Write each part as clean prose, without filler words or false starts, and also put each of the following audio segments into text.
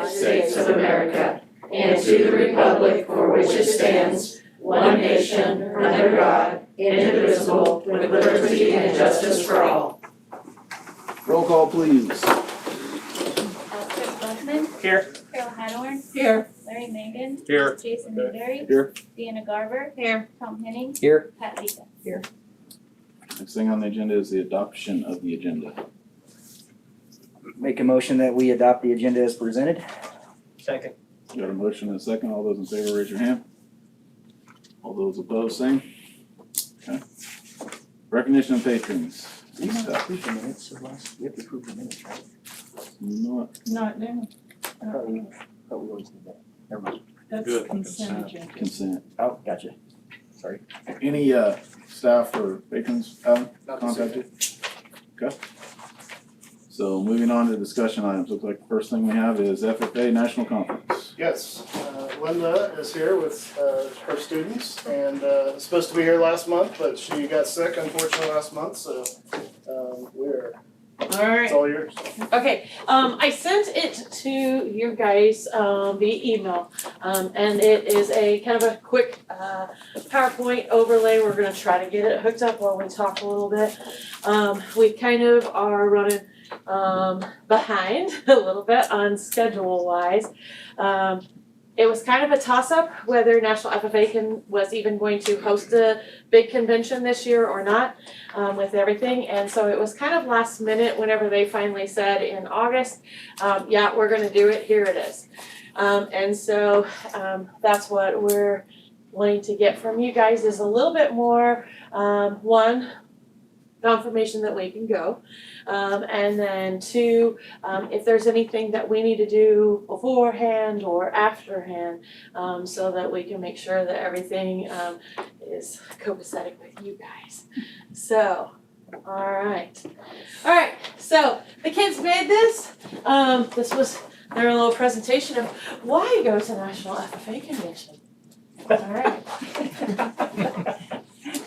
United States of America and to the republic for which it stands, one nation, under God, indivisible, with liberty and justice for all. Roll call, please. Chris Buckman. Here. Carol Hadorn. Here. Larry Megan. Here. Jason Newberry. Here. Deanna Garber. Here. Tom Henning. Here. Pat Lisa. Next thing on the agenda is the adoption of the agenda. Make a motion that we adopt the agenda as presented. Second. Got a motion and a second. All those in favor, raise your hand. All those opposed, same. Okay. Recognition of patrons. We have to Stuff. approve the minutes of last, we have to approve the minutes, right? Not now. I thought we always did that. Never mind. That's Good. consent agenda. Consent. Oh, gotcha. Sorry. Any staff or patrons contacted? Okay. So moving on to discussion items. Looks like the first thing we have is FFA National Conference. Yes, Linda is here with her students and supposed to be here last month, but she got sick unfortunately last month, so Alright, it's all yours. okay, I sent it to you guys via email. And it is a kind of a quick PowerPoint overlay. We're gonna try to get it hooked up while we talk a little bit. We kind of are running behind a little bit on schedule wise. It was kind of a toss-up whether National FFA was even going to host a big convention this year or not, with everything. And so it was kind of last minute whenever they finally said in August, yeah, we're gonna do it, here it is. And so that's what we're wanting to get from you guys is a little bit more, one, confirmation that we can go. And then two, if there's anything that we need to do beforehand or afterhand, so that we can make sure that everything is copacetic with you guys. So, alright, so the kids made this. This was their little presentation of why go to National FFA Convention. Alright.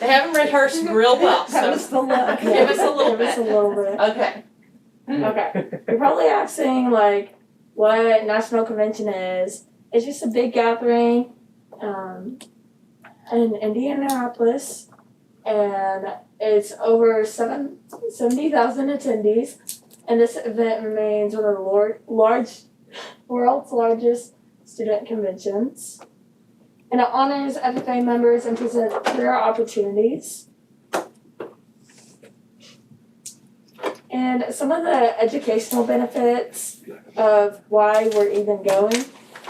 They haven't rehearsed real well, so That was the look. give us a little Give us a bit. little bit. Okay. Okay. You're probably asking like what National Convention is. It's just a big gathering in Indianapolis, and it's over 70,000 attendees. And this event remains one of the world's largest student conventions. And it honors FFA members and presents career opportunities. And some of the educational benefits of why we're even going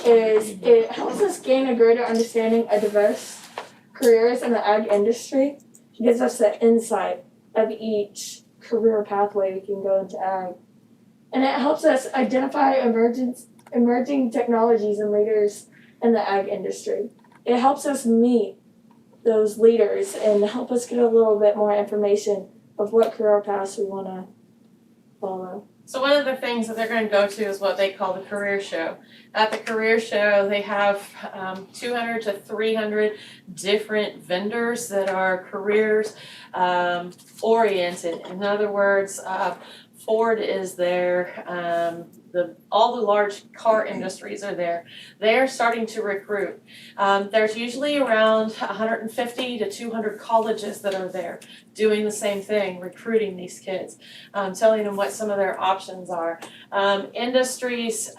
is it helps us gain a greater understanding of diverse careers in the ag industry. It gives us the insight of each career pathway we can go into ag. And it helps us identify emerging technologies and leaders in the ag industry. It helps us meet those leaders and help us get a little bit more information of what career paths we want to follow. So one of the things that they're going to go to is what they call the career show. At the career show, they have 200 to 300 different vendors that are careers oriented. In other words, Ford is there. All the large car industries are there. They are starting to recruit. There's usually around 150 to 200 colleges that are there doing the same thing, recruiting these kids, telling them what some of their options are. Industries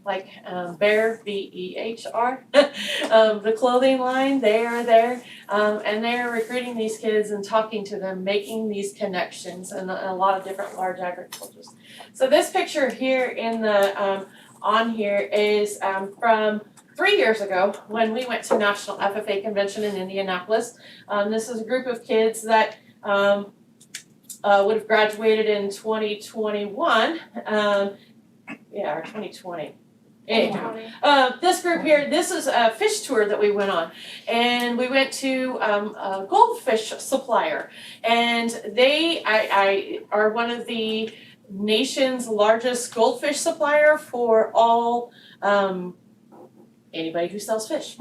like Behr, B-E-H-R, the clothing line, they are there, and they're recruiting these kids and talking to them, making these connections in a lot of different large agricultures. So this picture here in the on here is from 3 years ago when we went to National FFA Convention in Indianapolis. This is a group of kids that would have graduated in 2021, or 2020. Anyhow, this group here, this is a fish tour that we went on, and we went to a goldfish supplier, and they are one of the nation's largest goldfish supplier for all anybody who sells fish,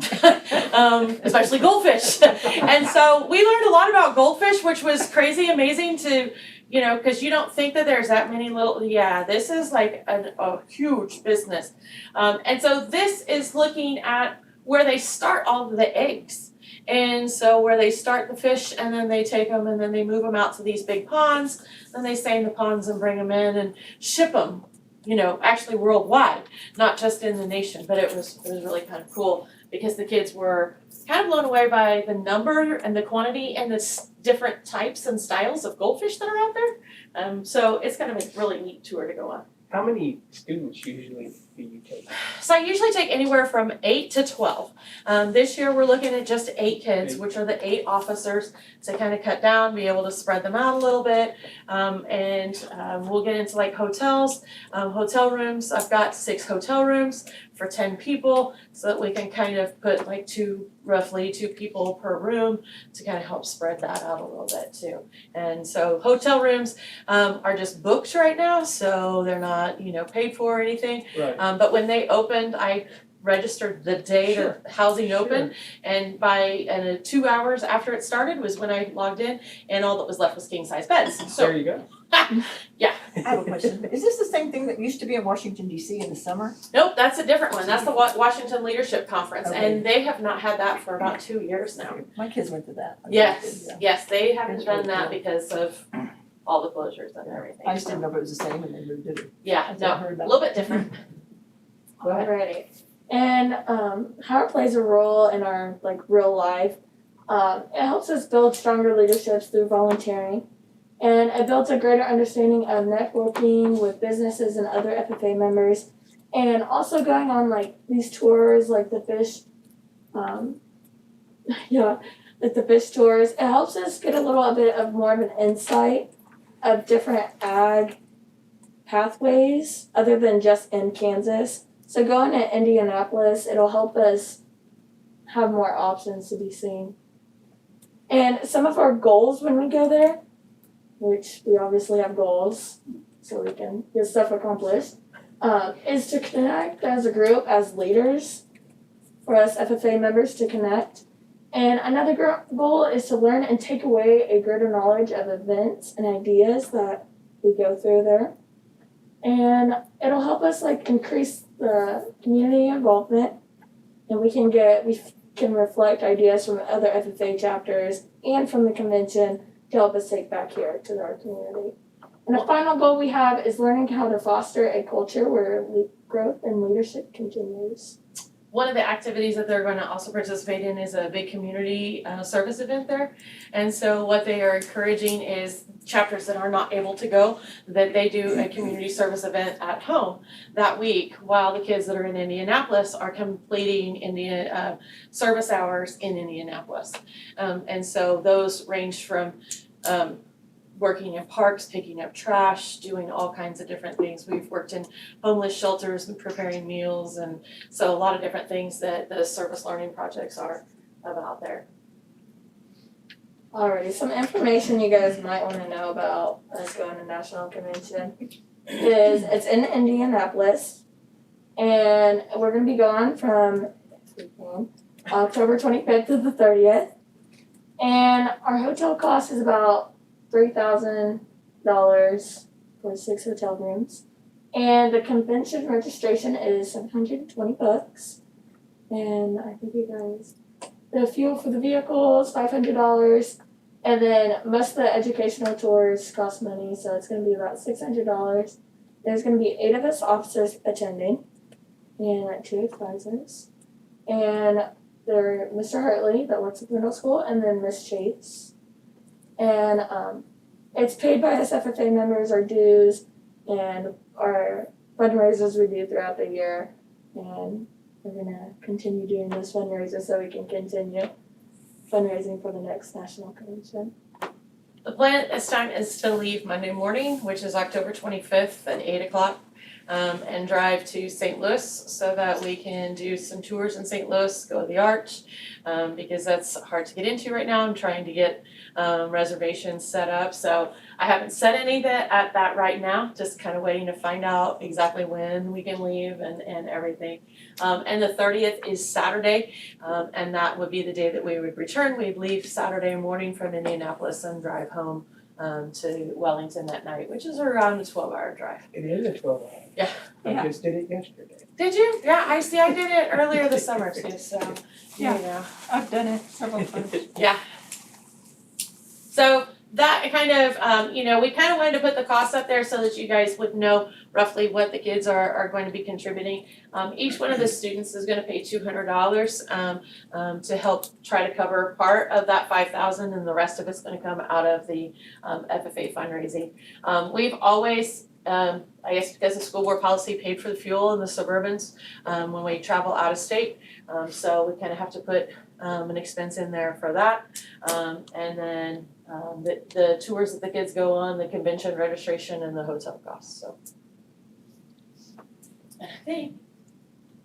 especially goldfish. And so we learned a lot about goldfish, which was crazy amazing to you know, cause you don't think that there's that many little, yeah, this is like a huge business. And so this is looking at where they start all of the eggs. And so where they start the fish and then they take them and then they move them out to these big ponds, then they stay in the ponds and bring them in and ship them, you know, actually worldwide, not just in the nation, but it was really kind of cool because the kids were kind of blown away by the number and the quantity and the different types and styles of goldfish that are out there. So it's kind of a really neat tour to go on. How many students usually do you take? So I usually take anywhere from 8 to 12. This year we're looking at just 8 kids, which are the 8 officers to kind of cut down, be able to spread them out a little bit. We'll get into like hotels, hotel rooms. I've got 6 hotel rooms for 10 people so that we can kind of put like roughly 2 people per room to kind of help spread that out a little bit too. And so hotel rooms are just booked right now, so they're not, you know, paid for or anything. Right. But when they opened, I registered the day Sure. the housing opened, and 2 hours after it started was when I logged in, and all that was left was king size beds. There So you go. I have a question. Is this the same thing that used to be in Washington DC in the summer? nope, that's a different one. That's the Washington Leadership Conference, Okay. and they have not had that for about 2 years now. My kids went to that. Yes, they haven't That's done really that cool. because of all the closures and everything. I just didn't know if it was the same and they moved it. Yeah, That's what I no, heard a about. little bit different. Go ahead. Alrighty. And how it plays a role in our like real life. It helps us build stronger leaderships through volunteering. And it builds a greater understanding of networking with businesses and other FFA members. And also going on like these tours like the fish like the fish tours. It helps us get a little bit of more of an insight of different ag pathways other than just in Kansas. So going to Indianapolis, it'll help us have more options to be seen. And some of our goals when we go there, which we obviously have goals so we can get stuff accomplished, is to connect as a group, as leaders, for us FFA members to connect. And another goal is to learn and take away a greater knowledge of events and ideas that we go through there. And it'll help us like increase the community involvement, and we can reflect ideas from other FFA chapters and from the convention to help us take back here to our community. And the final goal we have is learning how to foster a culture where growth and leadership continues. One of the activities that they're going to also participate in is a big community service event there. And so what they are encouraging is chapters that are not able to go, that they do a community service event at home that week while the kids that are in Indianapolis are completing service hours in Indianapolis. And so those range from working in parks, picking up trash, doing all kinds of different things. We've worked in homeless shelters and preparing meals, and so a lot of different things that the service learning projects are about there. Alrighty, some information you guys might want to know about us going to National Convention is it's in Indianapolis, and we're going to be gone from October 25th to the 30th, and our hotel cost is about $3,000 for 6 hotel rooms, and the convention registration is $720, and I think you guys, the fuel for the vehicles $500, and then most of the educational tours cost money, so it's going to be about $600. There's going to be 8 of us officers attending, and 2 advisors, and they're Mr. Hartley that works at the middle school, and then Miss Chase. And it's paid by us FFA members, our dues, and our fundraisers we do throughout the year. And we're gonna continue doing those fundraisers so we can continue fundraising for the next national convention. The plan at this time is to leave Monday morning, which is October 25th at 8 o'clock, and drive to St. Louis so that we can do some tours in St. Louis, go to the Arch, because that's hard to get into right now. I'm trying to get reservations set up, so I haven't set any at that right now, just kind of waiting to find out exactly when we can leave and everything. And the 30th is Saturday, and that would be the day that we would return. We'd leave Saturday morning from Indianapolis and drive home to Wellington that night, which is around a 12-hour drive. It is a 12 hour. Yeah. I Yeah. just did it yesterday. Did you? Yeah, I see. I did it earlier this summer too. So Yeah. you know. I've done it several times. So that kind of, we kind of wanted to put the cost up there so that you guys would know roughly what the kids are going to be contributing. Each one of the students is going to pay $200 to help try to cover part of that $5,000, and the rest of it's going to come out of the FFA fundraising. We've always, I guess because of school board policy, paid for the fuel in the Suburbans when we travel out of state. So we kind of have to put an expense in there for that. And then the tours that the kids go on, the convention registration, and the hotel costs, so. And I think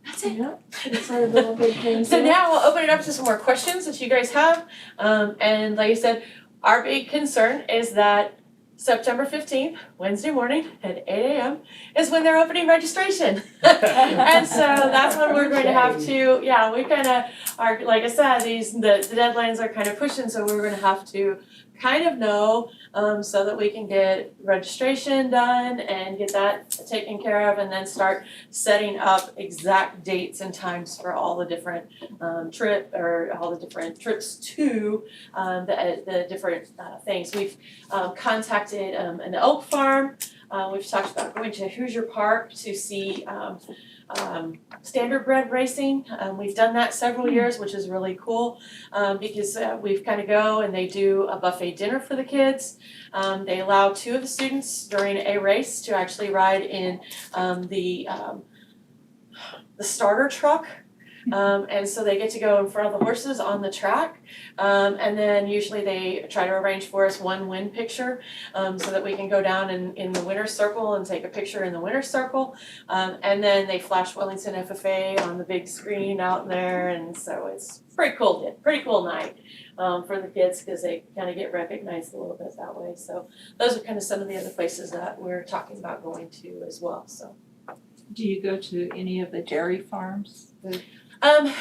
that's it. Yeah, that's a little big thing. So now we'll open it up to some more questions that you guys have. And like I said, our big concern is that September 15th, Wednesday morning at 8 a.m. is when they're opening registration. And so that's when we're going to have to, we kind of are, like I said, the deadlines are kind of pushing, so we're going to have to kind of know so that we can get registration done and get that taken care of, and then start setting up exact dates and times for all the different trips to the different things. We've contacted an elk farm. We've talked about going to Hoosier Park to see standardbred racing. We've done that several years, which is really cool because we've kind of go and they do a buffet dinner for the kids. They allow 2 of the students during a race to actually ride in the starter truck. And so they get to go in front of the horses on the track. And then usually they try to arrange for us one win picture so that we can go down in the winner's circle and take a picture in the winner's circle. And then they flash Wellington FFA on the big screen out there. And so it's pretty cool night for the kids because they kind of get recognized a little bit that way. So those are kind of some of the other places that we're talking about going to as well. So. Do you go to any of the dairy farms?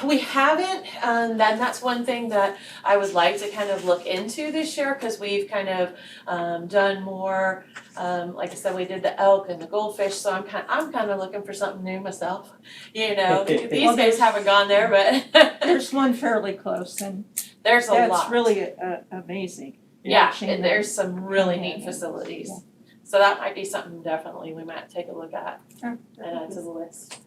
We haven't, and that's one thing that I would like to kind of look into this year, because we've kind of done more, like I said, we did the elk and the goldfish, so I'm kind of looking for something new myself. These days haven't gone there, but There's one fairly close, and there's a lot. that's really amazing. Yeah, watching and them. there's some really neat facilities. Yeah. So that might be something definitely we might take a look at Sure. and add to the list.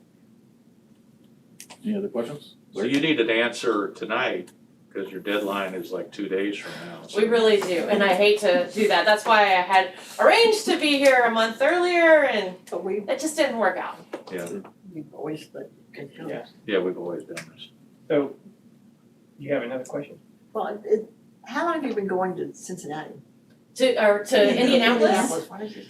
Any other questions? So you need an answer tonight, because your deadline is like 2 days from now. so- We really do, and I hate to do that. That's why I had arranged to be here a month earlier, and But it just didn't work out. We've always let it go. Yeah. Yeah, we've always done this. So, you have another question? Well, how long have you been going to Cincinnati? To Indianapolis. When is it?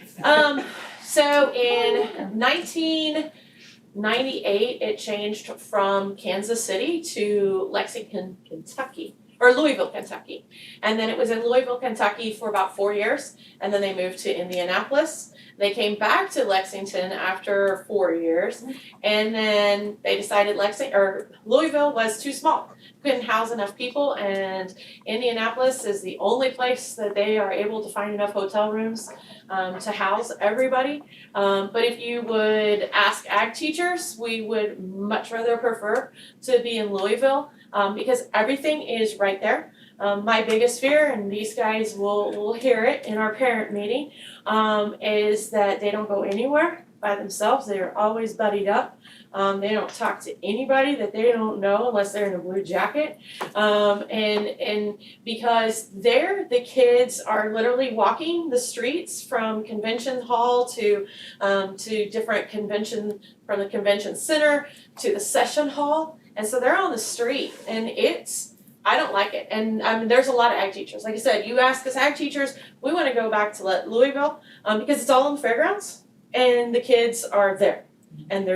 So in 1998, it changed from Kansas City to Lexington, Kentucky, or Louisville, Kentucky. And then it was in Louisville, Kentucky for about 4 years, and then they moved to Indianapolis. They came back to Lexington after 4 years, and then they decided Louisville was too small. Couldn't house enough people, and Indianapolis is the only place that they are able to find enough hotel rooms to house everybody. But if you would ask ag teachers, we would much rather prefer to be in Louisville because everything is right there. My biggest fear, and these guys will hear it in our parent meeting, is that they don't go anywhere by themselves. They are always buddied up. They don't talk to anybody that they don't know unless they're in a blue jacket. And because there, the kids are literally walking the streets from convention hall to different from the convention center to the session hall. And so they're on the street, and I don't like it. And there's a lot of ag teachers. Like I said, you ask us ag teachers, we want to go back to Louisville because it's all in the fairgrounds, and the kids are there. And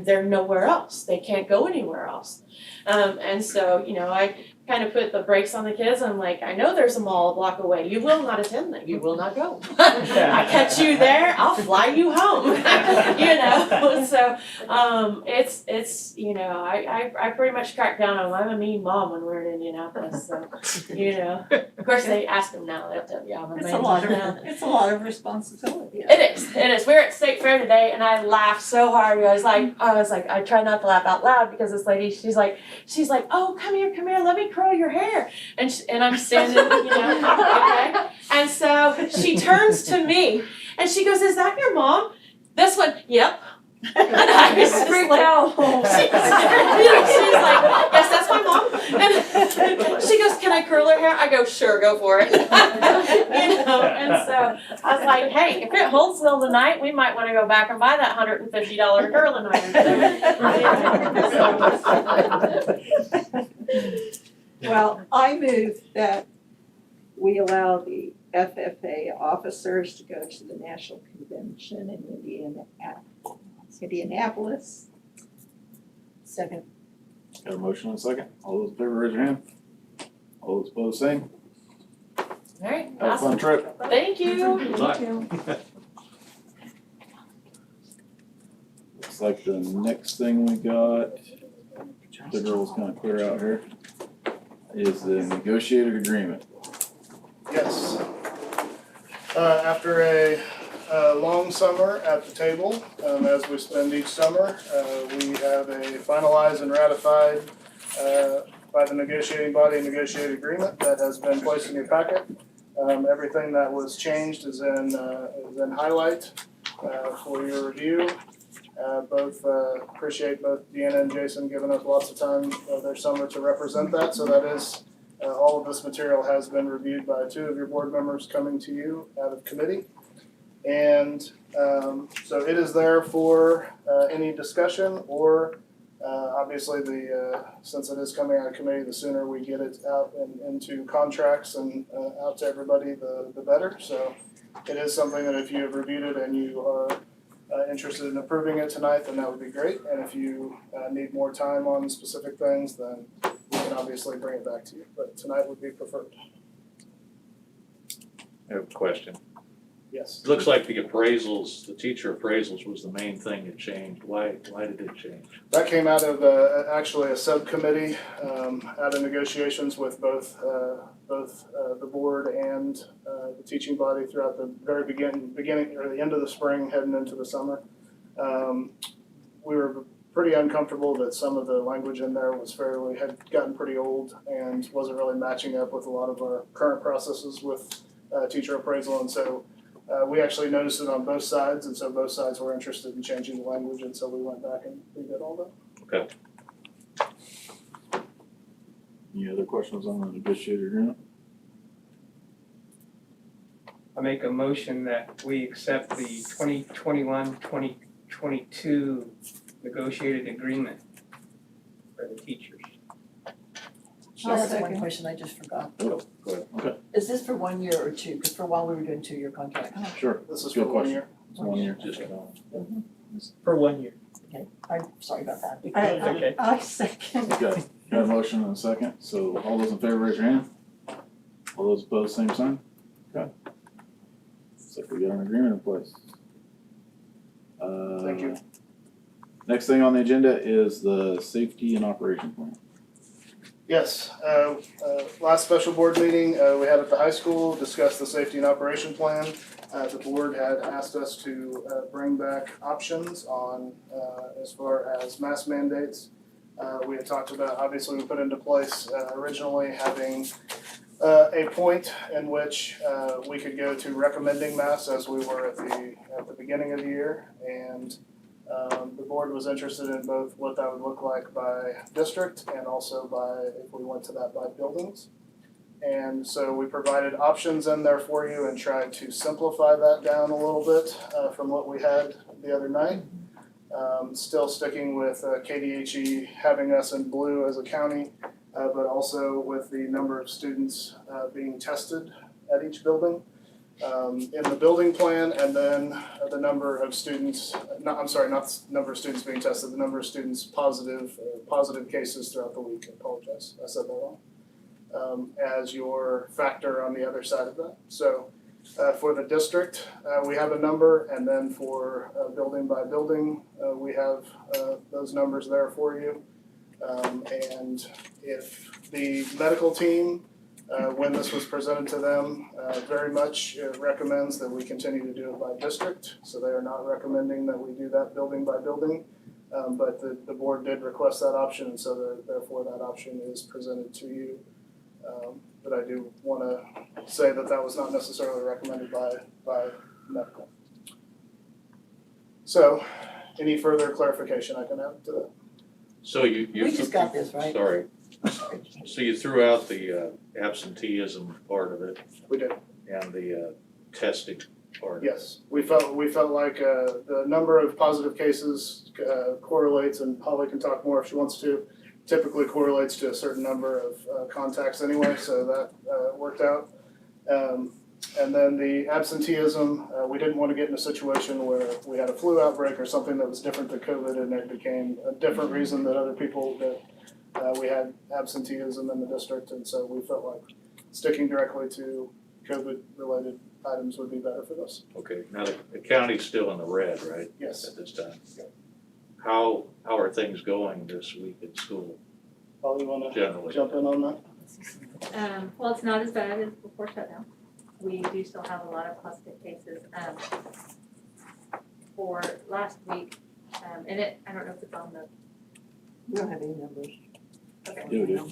they're nowhere else. They can't go anywhere else. And so, kind of put the brakes on the kids. I'm like, I know there's a mall a block away. You will not attend that. You will not go. I catch you there. I'll fly you home. You know. So it's you know I pretty much crack down on. I'm a mean mom when we're in Indianapolis. So you know. Of course, they ask them now. They'll tell you I'm a It's mean a lot mom. of, it's a lot of responsibility. It is. It is. We were at State Fair today, and I laughed so hard. I was like, I try not to laugh out loud because this lady, she's like, oh, come here, let me curl your hair, and I'm standing, okay, and so she turns to me, and she goes, is that your mom? This one, yep. And I was just Freaked like, out. she's like, yes, that's my mom. And she goes, can I curl her hair? I go, sure, go for it. And so I was like, hey, if it holds till tonight, we might want to go back and buy that $150 curling iron. Well, I move that we allow the FFA officers to go to the national convention in Indianapolis. Second. Got a motion and a second. All those in favor, raise your hand. All those opposed, same. All right, Have a awesome. fun trip. Thank you. Good luck. Looks like the next thing we got, the girls kind of clear out here, is the negotiated agreement. Yes. After a long summer at the table, as we spend each summer, we have a finalized and ratified by the negotiating body negotiated agreement that has been placed in your packet. Everything that was changed is in highlight for your review. Appreciate both Deanna and Jason giving us lots of time of their summer to represent that. So that is, all of this material has been reviewed by two of your board members coming to you out of committee. And so it is there for any discussion or obviously since it is coming out of committee, the sooner we get it out and into contracts and out to everybody, the better. So it is something that if you have reviewed it and you are interested in approving it tonight, then that would be great. And if you need more time on specific things, then we can obviously bring it back to you. But tonight would be preferred. I have a question. Yes. It looks like the appraisals, the teacher appraisals was the main thing that changed. Why did it change? That came out of actually a subcommittee out of negotiations with both the board and the teaching body throughout the very beginning or the end of the spring heading into the summer. We were pretty uncomfortable that some of the language in there had gotten pretty old and wasn't really matching up with a lot of our current processes with teacher appraisal, and so we actually noticed it on both sides, and so both sides were interested in changing the language, and so we went back and redid all that. Okay. Any other questions on the negotiated agreement? I make a motion that we accept the 2021-2022 negotiated agreement for the teachers. I have one question I just forgot. Oh, go ahead. Okay, Is this for 1 year or two? Because for a while we were doing 2-year contracts. sure. This is Good for 1 question. year. It's 1 year. Just For 1 year. Okay, I'm sorry about that. Okay. I second. Okay, got a motion and a second. So all those in favor, raise your hand. All those opposed, same sign. Okay. Looks like we got an agreement in place. Thank you. Next thing on the agenda is the safety and operation plan. Yes, last special board meeting we had at the high school discussed the safety and operation plan. The board had asked us to bring back options on as far as mask mandates. We had talked about, obviously we put into place originally having a point in which we could go to recommending masks as we were at the beginning of the year, and the board was interested in both what that would look like by district and also by, if we went to that, by buildings. And so we provided options in there for you and tried to simplify that down a little bit from what we had the other night. Still sticking with KDHE having us in blue as a county, but also with the number of students being tested at each building. In the building plan, and then the number of students, not the number of students being tested, the number of students positive cases throughout the week. I apologize, I said that wrong. as your factor on the other side of that. So for the district, we have a number, and then for building by building, we have those numbers there for you. And if the medical team, when this was presented to them, very much recommends that we continue to do it by district. So they are not recommending that we do that building by building. But the board did request that option, and so therefore that option is presented to you. But I do want to say that that was not necessarily recommended by medical. So, any further clarification I can add to that? So you. We just got this, right? Sorry. So you threw out the absenteeism part of it We did. and the testing part. Yes, we felt like the number of positive cases correlates, and Holly can talk more if she wants to, typically correlates to a certain number of contacts anyway, so that worked out. And then the absenteeism, we didn't want to get in a situation where we had a flu outbreak or something that was different than COVID, and it became a different reason that other people, that we had absenteeism in the district, and so we felt like sticking directly to COVID-related items would be better for this. Okay, now the county's still in the red, right? Yes. At this time? Yep. How are things going this week in school Holly, you want to generally? jump in on that? Well, it's not as bad as before shutdown. We do still have a lot of positive cases. For last week, and I don't know if it's on the, We don't have any numbers. okay. Yeah, we do.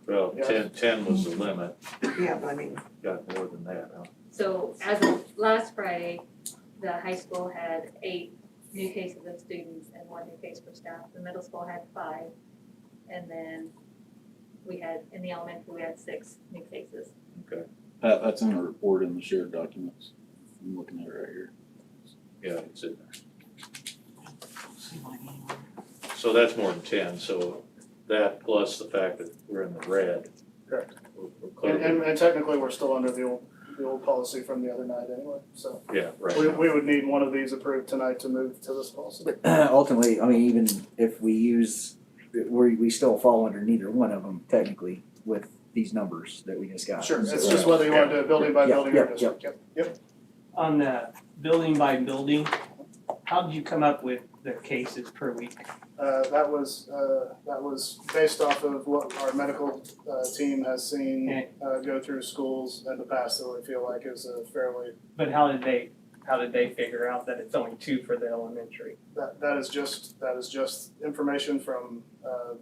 Well, Yeah. 10 was the limit, Yeah, but I mean, got more than that, huh? So as of last Friday, the high school had 8 new cases of students and 1 new case for staff. The middle school had 5. And then we had, in the elementary, we had 6 new cases. Okay, That's in a report in the shared documents. I'm looking at it right here. yeah, it's in there. So that's more than 10, so that plus the fact that we're in the red. Correct. We're clearly, And technically, we're still under the old policy from the other night anyway, so yeah, right. we would need one of these approved tonight to move to this policy. But ultimately, I mean, even if we use, we still fall under neither one of them technically with these numbers that we just got. Sure, it's So- just whether you want to do it building by Yeah, building or yeah, district, yep. On the building by building, how did you come up with the cases per week? That was based off of what our medical team has seen go through schools in the past that we feel like is a fairly, But how did they figure out that it's only 2 for the elementary? that is just information from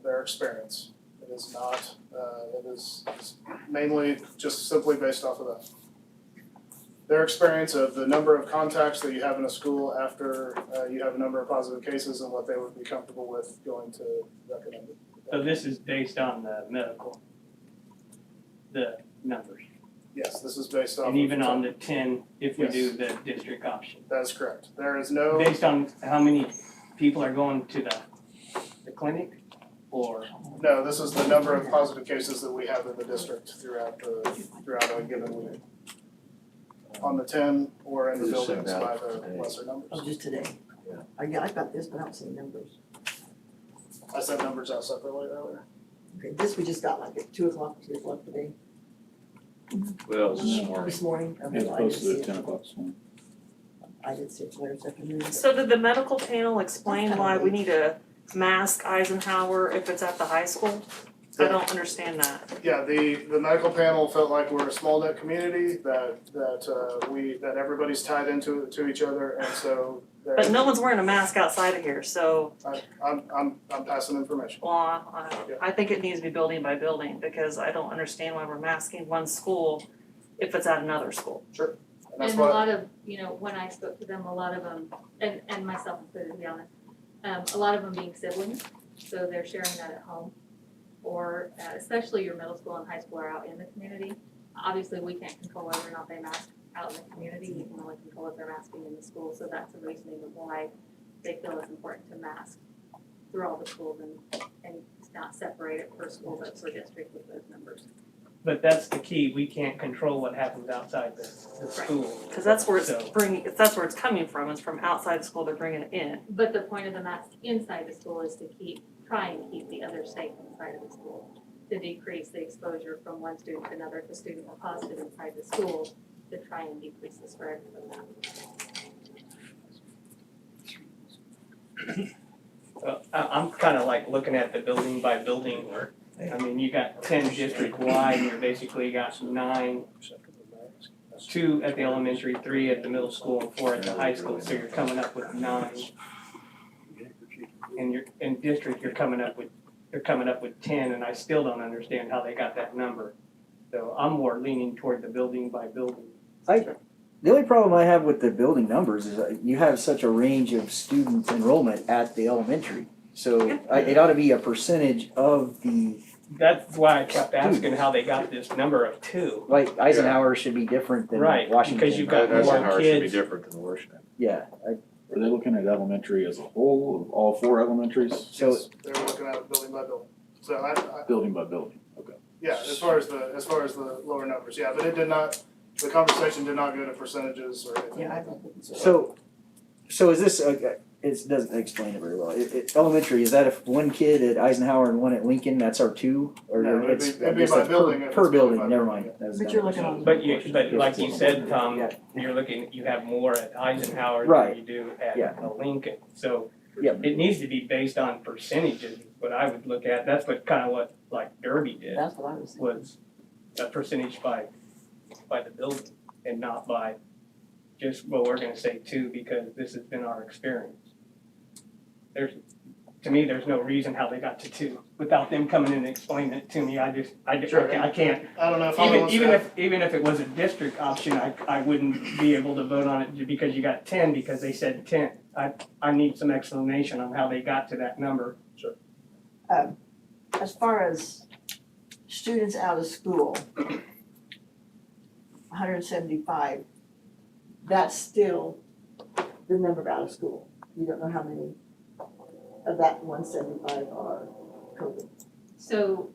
their experience. It is not, it is mainly just simply based off of that. Their experience of the number of contacts that you have in a school after you have a number of positive cases and what they would be comfortable with going to recommend it. So this is based on the medical, the numbers, Yes, this is based off. and of- even on the 10 if we Yes. do the district option. That is correct. There is no, Based on how many people are going to the clinic, or? no, this is the number of positive cases that we have in the district throughout a given week. On the 10 or in the Just send buildings by out the today. lesser numbers. oh, just today. Yeah. I got this, but I don't see numbers. I sent numbers out separately earlier. Okay, this we just got like at 2:00, 3:00 today. Well, this morning, This morning, It's okay, well, I didn't posted see at 10 it. o'clock this morning. I did see it later this afternoon. but- So did the medical panel explain why we need to mask Eisenhower if it's at the high school? I don't understand that. Yeah, the medical panel felt like we're a small knit community that everybody's tied into each other, and so they're. But no one's wearing a mask outside of here, so, I'm passing information. well, I think it needs to be building by building, because I don't understand why we're masking one school if it's at another school. And that's And a why, lot of, when I spoke to them, a lot of them, and myself included, to be honest, a lot of them being siblings, so they're sharing that at home. Or especially your middle school and high school are out in the community. Obviously, we can't control whether or not they mask out in the community, we can only control if they're masking in the school, so that's the reasoning of why they feel it's important to mask through all the schools and not separate it per school, but per district with those numbers. But that's the key, we can't control what happens outside the school. Cause that's where So- that's where it's coming from, it's from outside the school, they're bringing it in. But the point of the mask inside the school is to try and keep the other safe inside of the school. to decrease the exposure from one student to another. If a student were positive inside the school, to try and decrease the spread from that. I'm kinda like looking at the building by building. I mean, you got 10 district wide, and you're basically got 9, 2 at the elementary, 3 at the middle school, and 4 at the high school, so you're coming up with 9. And you're, in district, you're coming up with 10, and I still don't understand how they got that number. So I'm more leaning toward the building by building. The only problem I have with the building numbers is that you have such a range of student enrollment at the elementary. So it ought to be a percentage of the, That's why I kept asking how they got this number of 2. like Eisenhower should be different than Right, Washington. because you've got That's more how it should be kids. different than Washington. Yeah, Are they looking at elementary as a whole, of all 4 elementaries, so, Yes, they were looking at it building by building. So building by building? Okay. yeah, as far as the lower numbers, yeah, but it did not, the conversation did not go to percentages or anything like that. so is this, it doesn't explain it very well. Elementary, is that if one kid at Eisenhower and one at Lincoln, that's our 2? Or No, it'd be- it's, it'd be I guess by that's building if per it's building building, by never building. mind. That was But you're looking on. But like you said, Tom, Yeah. you have more at Eisenhower Right. than you do at Yeah. Lincoln. So Yep. it needs to be based on percentages, is what I would look at. That's what kind of what like Derby did, That's what I was thinking. was a percentage by the building and not by just, well, we're gonna say 2 because this has been our experience. To me, there's no reason how they got to 2 without them coming in and explaining it to me. I can't. I don't know if I'm Even if it was a district option, I wouldn't be able to vote on it just because you got 10 because they said 10. I need some explanation on how they got to that number. As far as students out of school, 175, that's still the number out of school. You don't know how many of that 175 are COVID. So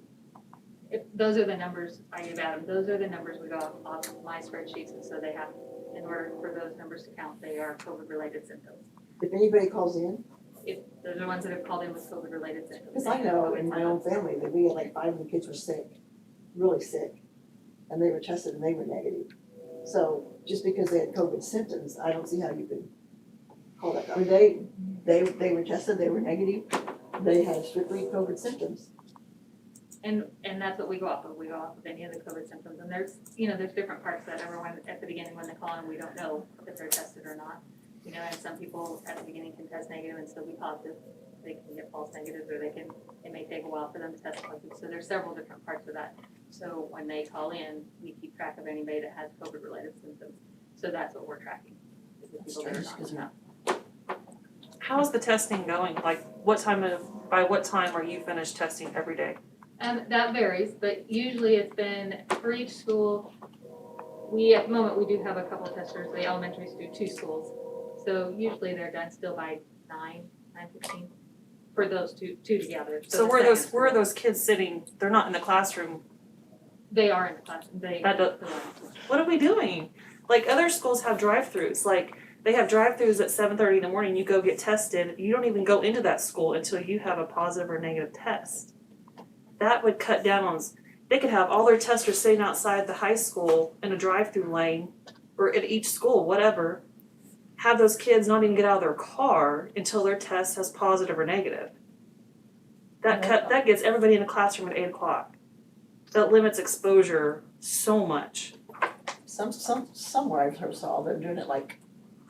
if those are the numbers I gave Adam, those are the numbers we got off of my spreadsheets, and so they have, in order for those numbers to count, they are COVID-related symptoms. If anybody calls in, If those are the ones that have called in with COVID-related symptoms. because I know in my own family that we had like 5 of the kids were sick, really sick, and they were tested and they were negative. So just because they had COVID symptoms, I don't see how you could call that. I mean, they were tested, they were negative, they had strictly COVID symptoms. And that's what we go off of, we go off of any of the COVID symptoms, and there's different parts that everyone, at the beginning when they call in, we don't know if they're tested or not. You know, and some people at the beginning can test negative and still be positive, they can get false negatives, or it may take a while for them to test positive, so there's several different parts of that. So when they call in, we keep track of anybody that has COVID-related symptoms, so that's what we're tracking, is the people that are not. How is the testing going? Like, by what time are you finished testing every day? That varies, but usually it's been for each school. At the moment, we do have a couple testers, the elementaries do 2 schools. So usually they're done still by 9:15 for those two together. So the where second are those kids sitting? They're not in the classroom. They are in the classroom, What are we doing? Like, other schools have drive-throughs, like, they have drive-throughs at 7:30 in the morning, you go get tested, you don't even go into that school until you have a positive or negative test. That would cut down on, they could have all their testers sitting outside the high school in a drive-through lane, or at each school, whatever. Have those kids not even get out of their car until their test has positive or negative. That gets everybody in the classroom at 8:00. That limits exposure so much. Somewhere I've heard saw, they're doing it like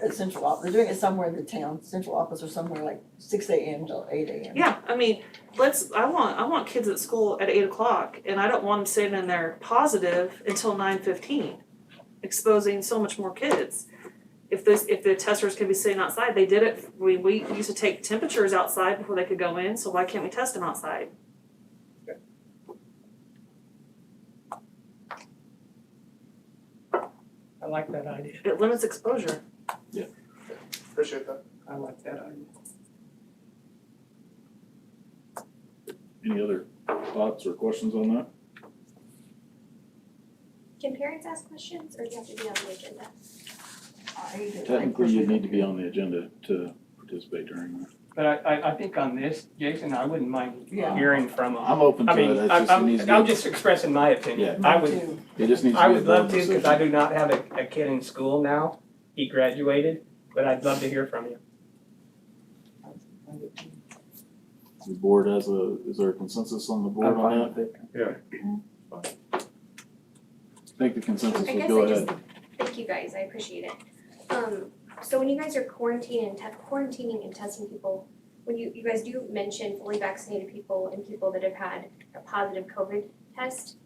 at central office, they're doing it somewhere in the town, central office or somewhere like 6 a.m. till 8 a.m. Yeah, I mean, I want kids at school at 8:00, and I don't want them sitting in there positive until 9:15, exposing so much more kids. If the testers can be sitting outside, they did it, we used to take temperatures outside before they could go in, so why can't we test them outside? I like that idea. It limits exposure. Appreciate that. I like that idea. Any other thoughts or questions on that? Can parents ask questions or do you have to be on the agenda? Technically, you need to be on the agenda to participate during that. But I think on this, Jason, I wouldn't mind Yeah. hearing from them. I'm open I to mean, it, it's just, it needs to I'm be, just expressing my opinion. Yeah. I would, Too. it just needs to I be a would love board to, because I decision. do not have a kid in school now. He graduated, but I'd love to hear from you. The board has is there a consensus on the board I'm fine on with that? it. I think the consensus I would guess go I just, ahead. thank you guys, I appreciate it. So when you guys are quarantining and testing people, when you guys do mention fully vaccinated people and people that have had a positive COVID test,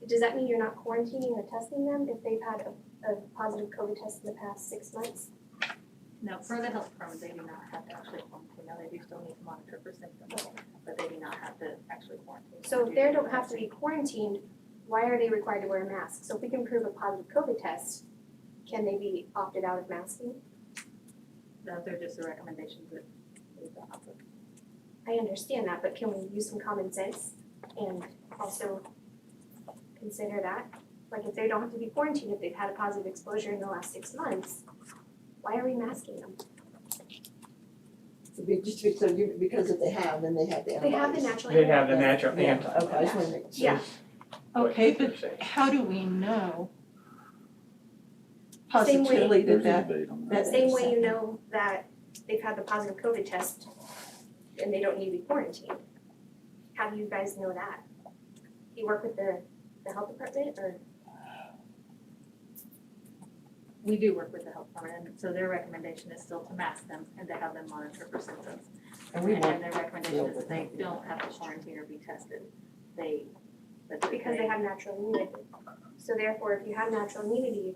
does that mean you're not quarantining or testing them if they've had a positive COVID test in the past 6 months? No, for the health department, they do not have to actually quarantine. Now, they do still need to monitor for symptoms, but they do not have to actually quarantine. So if they don't have to be quarantined, why are they required to wear a mask? So if we can prove a positive COVID test, can they be opted out of masking? Those are just the recommendations that we've gone up with. I understand that, but can we use some common sense and also consider that? Like if they don't have to be quarantined, if they've had a positive exposure in the last 6 months, why are we masking them? Just because if they have, then they have the They have the antibodies. natural They have the antibodies. natural Yeah, antibodies. okay, I just wanna make sure. Yeah. Okay, What you're but saying. how do we know Same way- positively There's that a debate on that. that- Same way you know that they've had the positive COVID test and they don't need to be quarantined. How do you guys know that? Do you work with the health department or? We do work with the health department, and so their recommendation is still to mask them and to have them monitor for symptoms. And we And want, their recommendation is that they don't have to quarantine or be tested. Because they have natural immunity. So therefore, if you have natural immunity,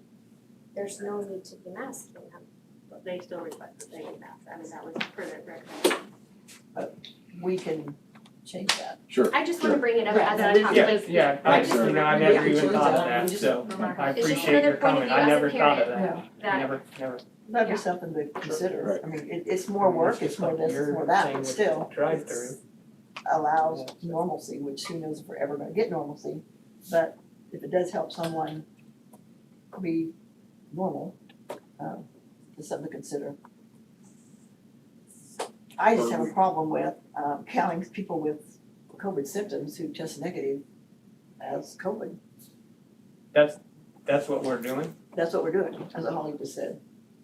there's no need to be masking them. But they still request that they be masked. I mean, that was for their recommendation. we can change that. Sure, I just wanna bring it up Right, as that a is topic. because- Yeah, I I, just- you know, I we never can even change thought of that. that, We just- so From our- I It's just appreciate another your point of comment. view I as a never thought of parent. that. Yeah. I That never. That'd be something to consider. Right. I mean, it's more work, it's more this, it's more that, but still. Drive-through. it's allows normalcy, which who knows if we're ever gonna get normalcy. But if it does help someone be normal, it's something to consider. I just have a problem with counting people with COVID symptoms who test negative as COVID. That's what we're doing. That's what we're doing, as Holly just said.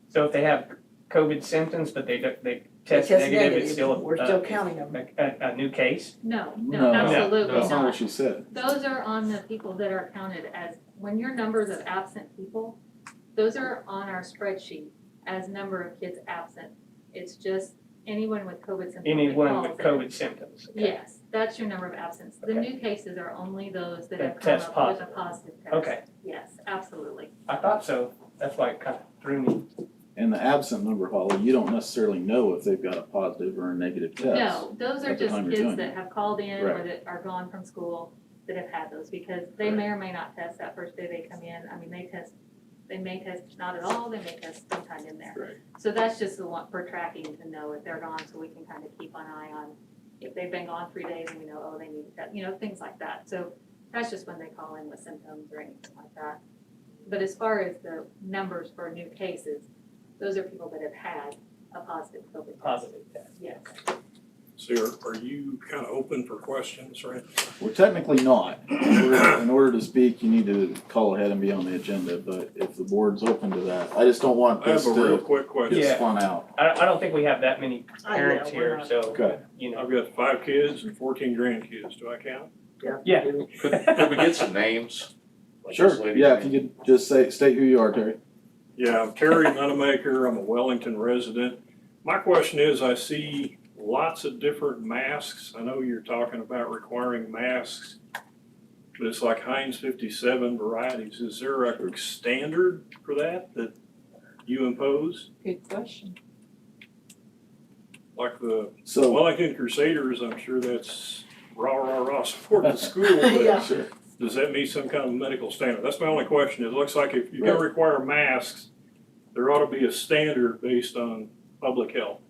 So if they have COVID symptoms, but they test Test negative, it's still we're still counting them. a new case? No, No, absolutely that's not what not. she said. Those are on the people that are counted as, when your numbers of absent people, those are on our spreadsheet as number of kids absent. It's just anyone with COVID symptoms that Anyone with calls in. COVID symptoms? Okay. Yes, that's your number of absence. The Okay. new cases are only those that That have come test up with a positive test. Okay, Yes, absolutely. I thought so. That's why it kind of threw me. And the absent number, Holly, you don't necessarily know if they've got a positive or a negative test. No, those are at the just time you're kids doing that it. have called in or Right. that are gone from school that have had those, because they may or may not test that first day they come in. I mean, they may test not at all, they may test sometime in there. Right. So that's just the one for tracking to know if they're gone, so we can kind of keep an eye on, if they've been gone 3 days and we know, oh, they need to test, things like that. So that's just when they call in with symptoms or anything like that. But as far as the numbers for new cases, those are people that have had a positive COVID test. Positive test. Yes. So are you kind of open for questions, right? We're technically not. In order to speak, you need to call ahead and be on the agenda, but if the board's open to that, I just don't want I this have a real to quick question. get Yeah. spun out. I don't think we have that many parents we're here, not. so, Okay. I've got 5 kids and 14 grandkids. Do I count? Yeah. Could we get some names? Like Sure, this lady? yeah, if you could just state who you are, Terry. Yeah, I'm Terry Nunemaker. I'm a Wellington resident. My question is, I see lots of different masks. I know you're talking about requiring masks, but it's like Heinz 57 varieties. Is there a standard for that you impose? Good question. Like the So, Wellington Crusaders, I'm sure that's rah, support the school, Yeah. but sure. does that meet some kind of medical standard? That's my only question. It looks like if you're gonna require masks, there ought to be a standard based on public health.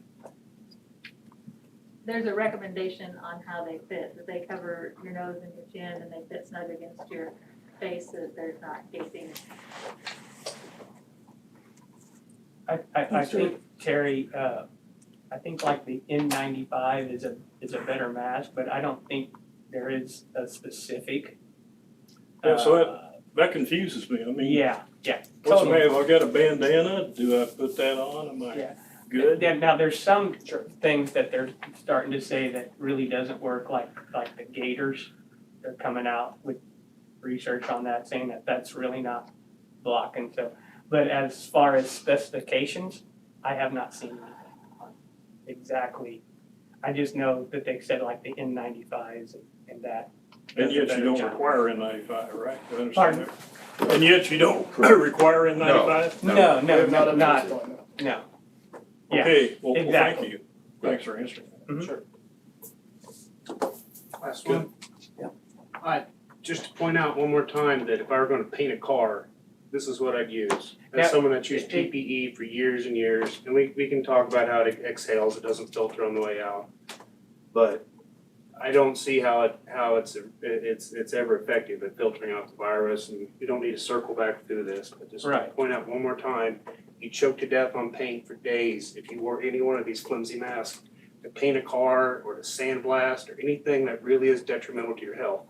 There's a recommendation on how they fit, that they cover your nose and your chin and they fit snug against your face so that there's not gaping. I think, Terry, I think like the N95 is a better mask, but I don't think there is a specific. Yeah, so that confuses me. I mean, Yeah, what's the totally. matter? If I got a bandana, do I put that on? Am I Yeah. good? Now, there's some things that they're starting to say that really doesn't work, like the gaiters. They're coming out with research on that, saying that that's really not blocking. So, but as far as specifications, I have not seen anything on exactly. I just know that they said like the N95s and that. And does a yet you better don't job. require N95, right? I understand Pardon? that. And yet you don't require N95? No, We have not up to this point, no. no. Yeah, Okay, well, thank exactly. you. Thanks for answering that. Mhm. Sure. Last Good. one? Just to point out one more time that if I were gonna paint a car, this is what I'd use. Yeah. As someone that's used PPE for years and years, and we can talk about how it exhales, it doesn't filter on the way out. But I don't see how it's ever effective at filtering out the virus, and you don't need to circle back through this, but just to Right. point out one more time, you choke to death on paint for days if you wore any one of these flimsy masks to paint a car or to sandblast or anything that really is detrimental to your health.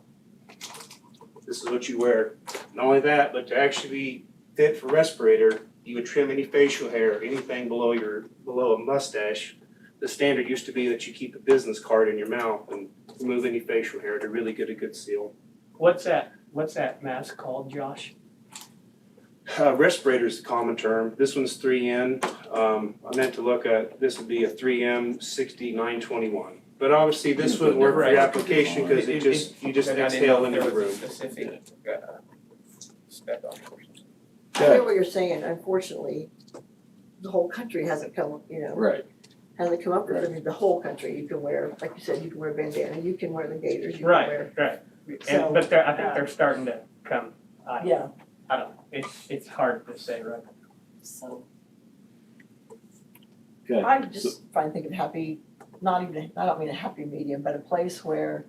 This is what you wear. Not only that, but to actually be fit for respirator, you would trim any facial hair, anything below a mustache. The standard used to be that you keep a business card in your mouth and remove any facial hair to really get a good seal. What's that mask called, Josh? Respirator is the common term. This one's 3N. I meant to look at, this would be a 3M 6921. But obviously this wouldn't work for your application because you just But I didn't exhale know into if the there was room. a specific spec on it. I hear what you're saying, unfortunately, the whole country hasn't come, Right. hasn't come up with it. I mean, the whole country, you can wear, like you said, you can wear bandana, you can wear the gaiters, you can wear. Right. So, And, but I think they're starting to come. I don't know. It's hard to say, right? So Okay. I just trying to think of happy, I don't mean a happy medium, but a place where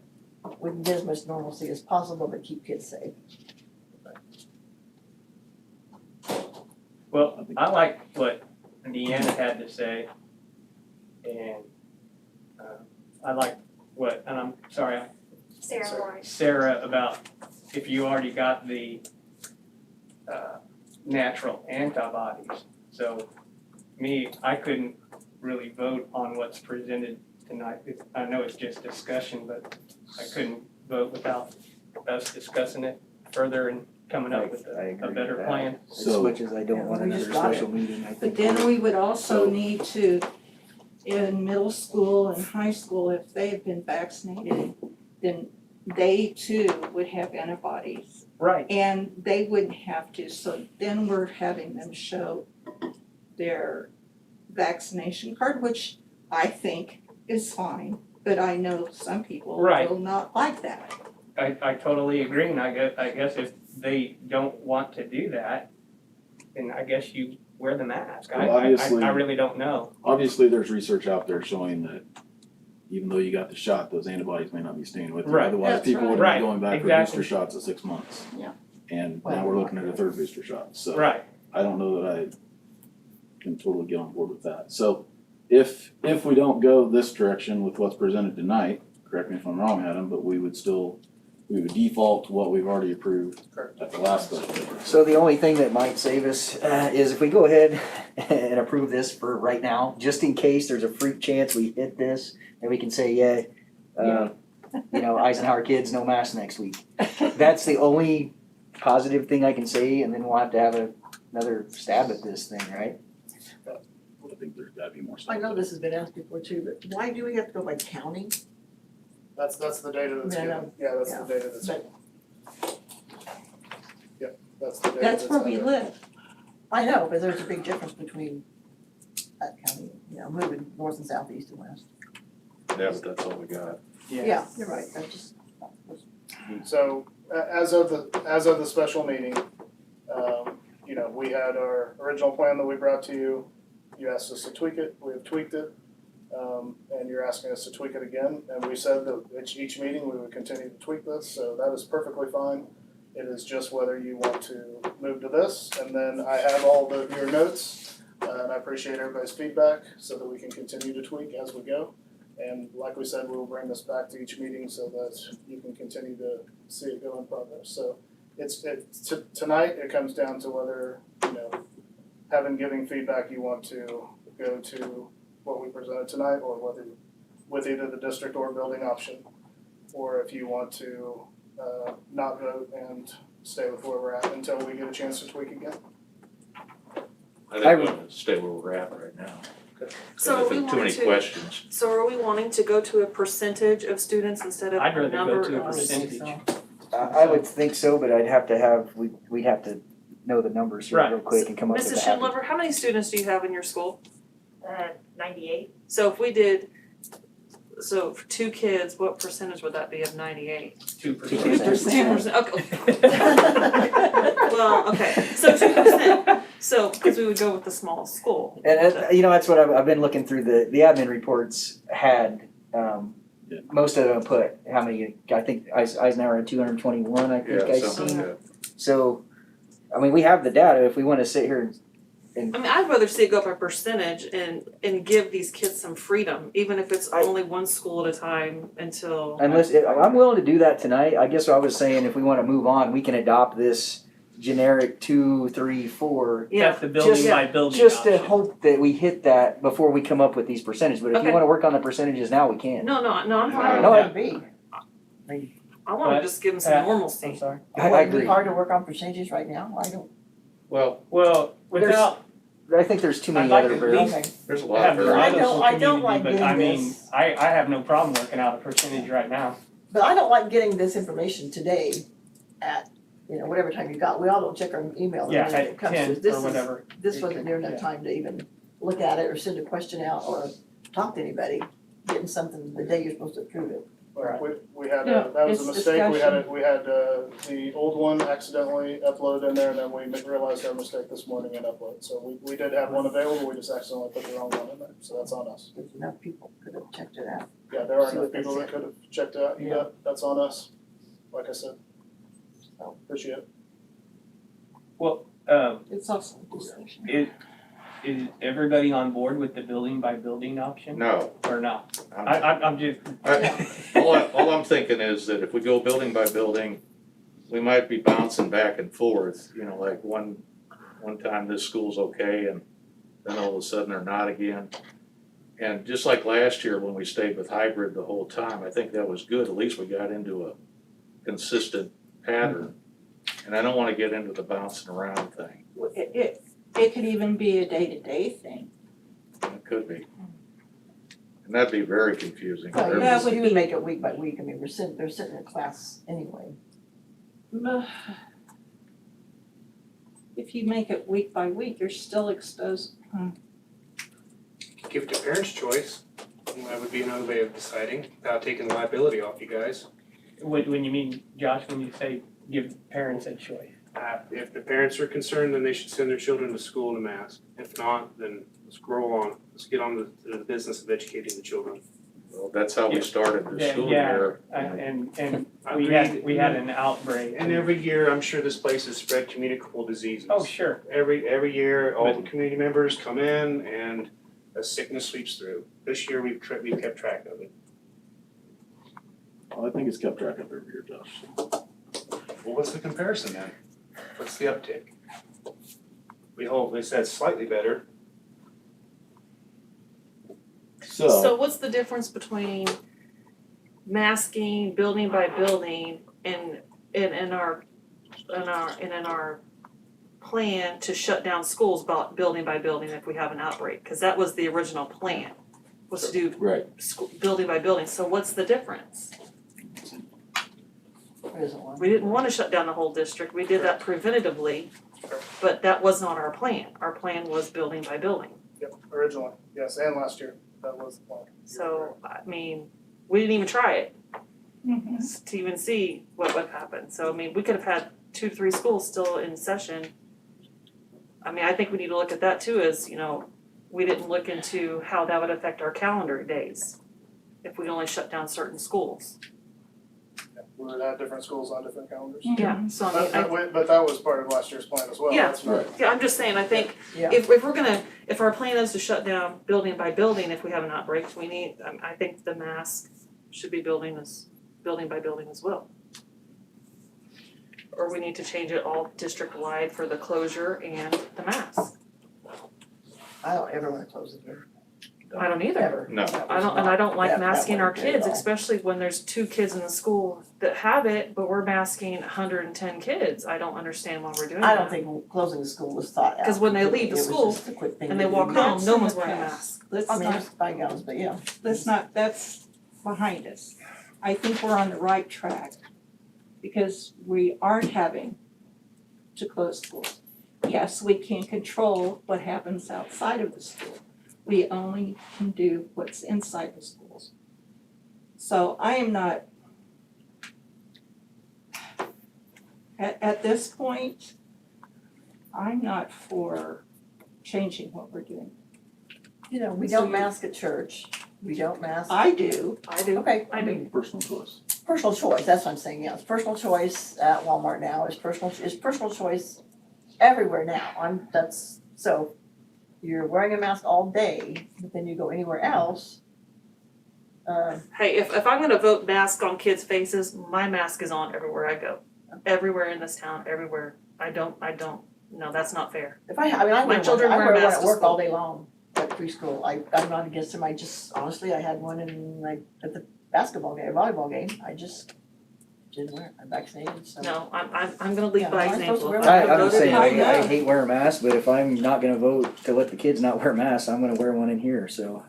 we can get as much normalcy as possible but keep kids safe. Well, I like what Deanna had to say, and I like and I'm sorry, Sarah Lawrence. Sarah, about if you already got the natural antibodies. So I couldn't really vote on what's presented tonight. I know it's just discussion, but I couldn't vote without us discussing it further and coming up with I agree a better with that. plan. As So- much as I don't want we another just got special meeting, I But think. then we would also So- need to, in middle school and high school, if they have been vaccinated, then they too would have antibodies. Right. And they wouldn't have to, so then we're having them show their vaccination card, which I think is fine, but I know some people Right. will not like that. I totally agree, and I guess if they don't want to do that, then I guess you wear the mask. Well, obviously- I really don't know. Obviously, there's research out there showing that even though you got the shot, those antibodies may not be staying with you. Right. Otherwise, That's people would right. be going back for Exactly. booster shots at 6 months. Yeah. And now we're looking at a third booster shot. So Right. I don't know that I can totally get on board with that. So if we don't go this direction with what's presented tonight, correct me if I'm wrong, Adam, but we would default to what we've already approved at the last special meeting. So the only thing that might save us is if we go ahead and approve this for right now, just in case there's a freak chance we hit this, and we can say, Eisenhower kids, no mask next week. That's the only positive thing I can say, and then we'll have to have another stab at this thing, right? I think there's gotta be more stuff. I know this has been asked before too, but why do we have to go by county? That's the data that's Yeah, I given. know. Yeah, that's Yeah. the data that's But- given. Yep, that's the data That's where out we there. live. I know, but there's a big difference between that county, moving north and south, east and west. Yeah, but that's all we got. Yeah, you're right, I just, So as of the special meeting, we had our original plan that we brought to you. You asked us to tweak it, we have tweaked it, and you're asking us to tweak it again. And we said that each meeting we would continue to tweak this, so that is perfectly fine. It is just whether you want to move to this, and then I have all your notes and I appreciate everybody's feedback so that we can continue to tweak as we go. And like we said, we'll bring this back to each meeting so that you can continue to see it go in progress. So tonight, it comes down to whether, having giving feedback, you want to go to what we presented tonight, or whether with either the district or building option, or if you want to not vote and stay with where we're at until we get a chance to tweak again. I think we're gonna stay where we're at right now. So are I we think too wanting many to, questions. so are we wanting to go to a percentage of students instead of I'd a rather number? go to a of- percentage. I would think so, but I'd have to have, we'd have to know the numbers here Right. real quick and come up with Mrs. a happy. Schindler, how many students do you have in your school? 98. So if we did, so for 2 kids, what percentage would that be of 98? 2%. 2%, okay. Well, okay, so 2%, so, because we would go with the smallest school. And that's what I've been looking through, the admin reports had, most of them put how many, I think Eisenhower had 221, I think Yeah, I something seen. like that. So, I mean, we have the data, if we wanna sit here and I mean, I'd rather see it go up by percentage and give these kids some freedom, even if it's only one school at a time until. unless, I'm willing to do that tonight, I guess what I was saying, if we wanna move on, we can adopt this generic 2, 3, 4. Yeah, That's the building Just- by building Just to option. hope that we hit that before we come up with these percentages, but if you Okay. wanna work on the percentages now, we can. no, I'm fine with No, that. Be. I wanna just give them some I'm normalcy. sorry. I agree. hard to work on percentages right now, I don't. Well, Well, without, I think there's too many I'd like other to variables. Okay. there's a I lot have of the variables. medical I don't like community, but I getting mean, this. I have no problem working out a percentage right now. But I don't like getting this information today at, whatever time you got, we all don't check our email Yeah, when at it comes 10 to, this or is, whatever. this wasn't near enough time to even look at it or send a question out or talk to anybody, getting something the day you're supposed to approve it. Like, we had, No, that was a it's mistake, we had the old one accidentally uploaded in there, and then we realized our mistake this morning and uploaded. So we did have one available, we just accidentally put the wrong one in there, so that's on us. There's enough people could have checked it out. Yeah, there are See enough what they people that said. could have checked it out, you bet, that's on us, like I said. So, appreciate it. Well, It's also discussion. is everybody on board with the building by building option No. or not? I'm- I'm just, All I'm thinking is that if we go building by building, we might be bouncing back and forth, like one time this school's okay and then all of a sudden they're not again. And just like last year when we stayed with hybrid the whole time, I think that was good, at least we got into a consistent pattern. And I don't wanna get into the bouncing around thing, It could even be a day-to-day thing. it could be. And that'd be very confusing for So you everybody. just, you would make it week by week, I mean, they're sitting in class anyway. If you make it week by week, you're still exposed. Give it to parents' choice. That would be another way of deciding without taking liability off you guys. when you mean, Josh, when you say give parents a choice? If the parents are concerned, then they should send their children to school in a mask. If not, then let's grow on. Let's get on to the business of educating the children. Well, that's how we started the school Yeah, year. and Agreed. we had an outbreak. And every year, I'm sure this place has spread communicable diseases. Oh, sure. Every year, all the community members come in and a sickness sweeps through. This year, we've kept track of it. Well, I think it's kept track of every year, Josh. Well, what's the comparison then? What's the uptick? We hope they said slightly better. So what's the difference between masking, building by building, and in our plan to shut down schools building by building if we have an outbreak? Because that was the original plan, was to do Right. building by building. So what's the difference? There isn't one. We didn't want to shut down the whole district. We did that preventatively, but that was not our plan. Our plan was building by building. Yep, originally, yes, and last year, that was the plan. So, I mean, we didn't even try it to even see what would happen. So, I mean, we could have had 2 to 3 schools still in session. I mean, I think we need to look at that too, as, we didn't look into how that would affect our calendar days if we only shut down certain schools. we would have different schools on different calendars. Yeah, so I mean, But that was part of last year's plan as well, Yeah. that's not. yeah, I'm just saying, I think Yeah. if we're gonna, if our plan is to shut down building by building, if we have an outbreak, we need, I think the mask should be building by building as well. Or we need to change it all district-wide for the closure and the mask. I don't ever wanna close it here, I don't either. ever. No. I don't like that masking way our at kids, all. especially when there's 2 kids in the school that have it, but we're masking 110 kids. I don't understand why we're doing that. I don't think closing the school was thought out. 'Cause when they leave the It was school just a quick thing And to they do. walk That's home, no in one's the wearing a past. mask. Let's I mean, not, just bygones, but yeah. that's behind us. I think we're on the right track because we aren't having to close schools. Yes, we can control what happens outside of the school. We only can do what's inside the schools. So I am not, at this point, I'm not for changing what we're doing. You know, we So don't you- mask at church, we don't mask. I do. I do. Okay, I do. Personal choice. personal choice, that's what I'm saying, yeah, it's personal choice at Walmart now, it's personal choice everywhere now, so you're wearing a mask all day, but then you go anywhere else. Hey, if I'm gonna vote mask on kids' faces, my mask is on everywhere I go. Everywhere in this town, everywhere. I don't, no, that's not fair. If I My wear children one, I wear wear one masks at to work all school. day long, at preschool, I'm not against them, I just, honestly, I had one in, like, at the basketball game, volleyball game, I just didn't wear it, I'm vaccinated, so. No, I'm gonna lead Yeah, by am I supposed to example. wear If my- I I'm voted just saying, in- I I know. hate wearing masks, but if I'm not gonna vote to let the kids not wear masks, I'm gonna wear one in here, so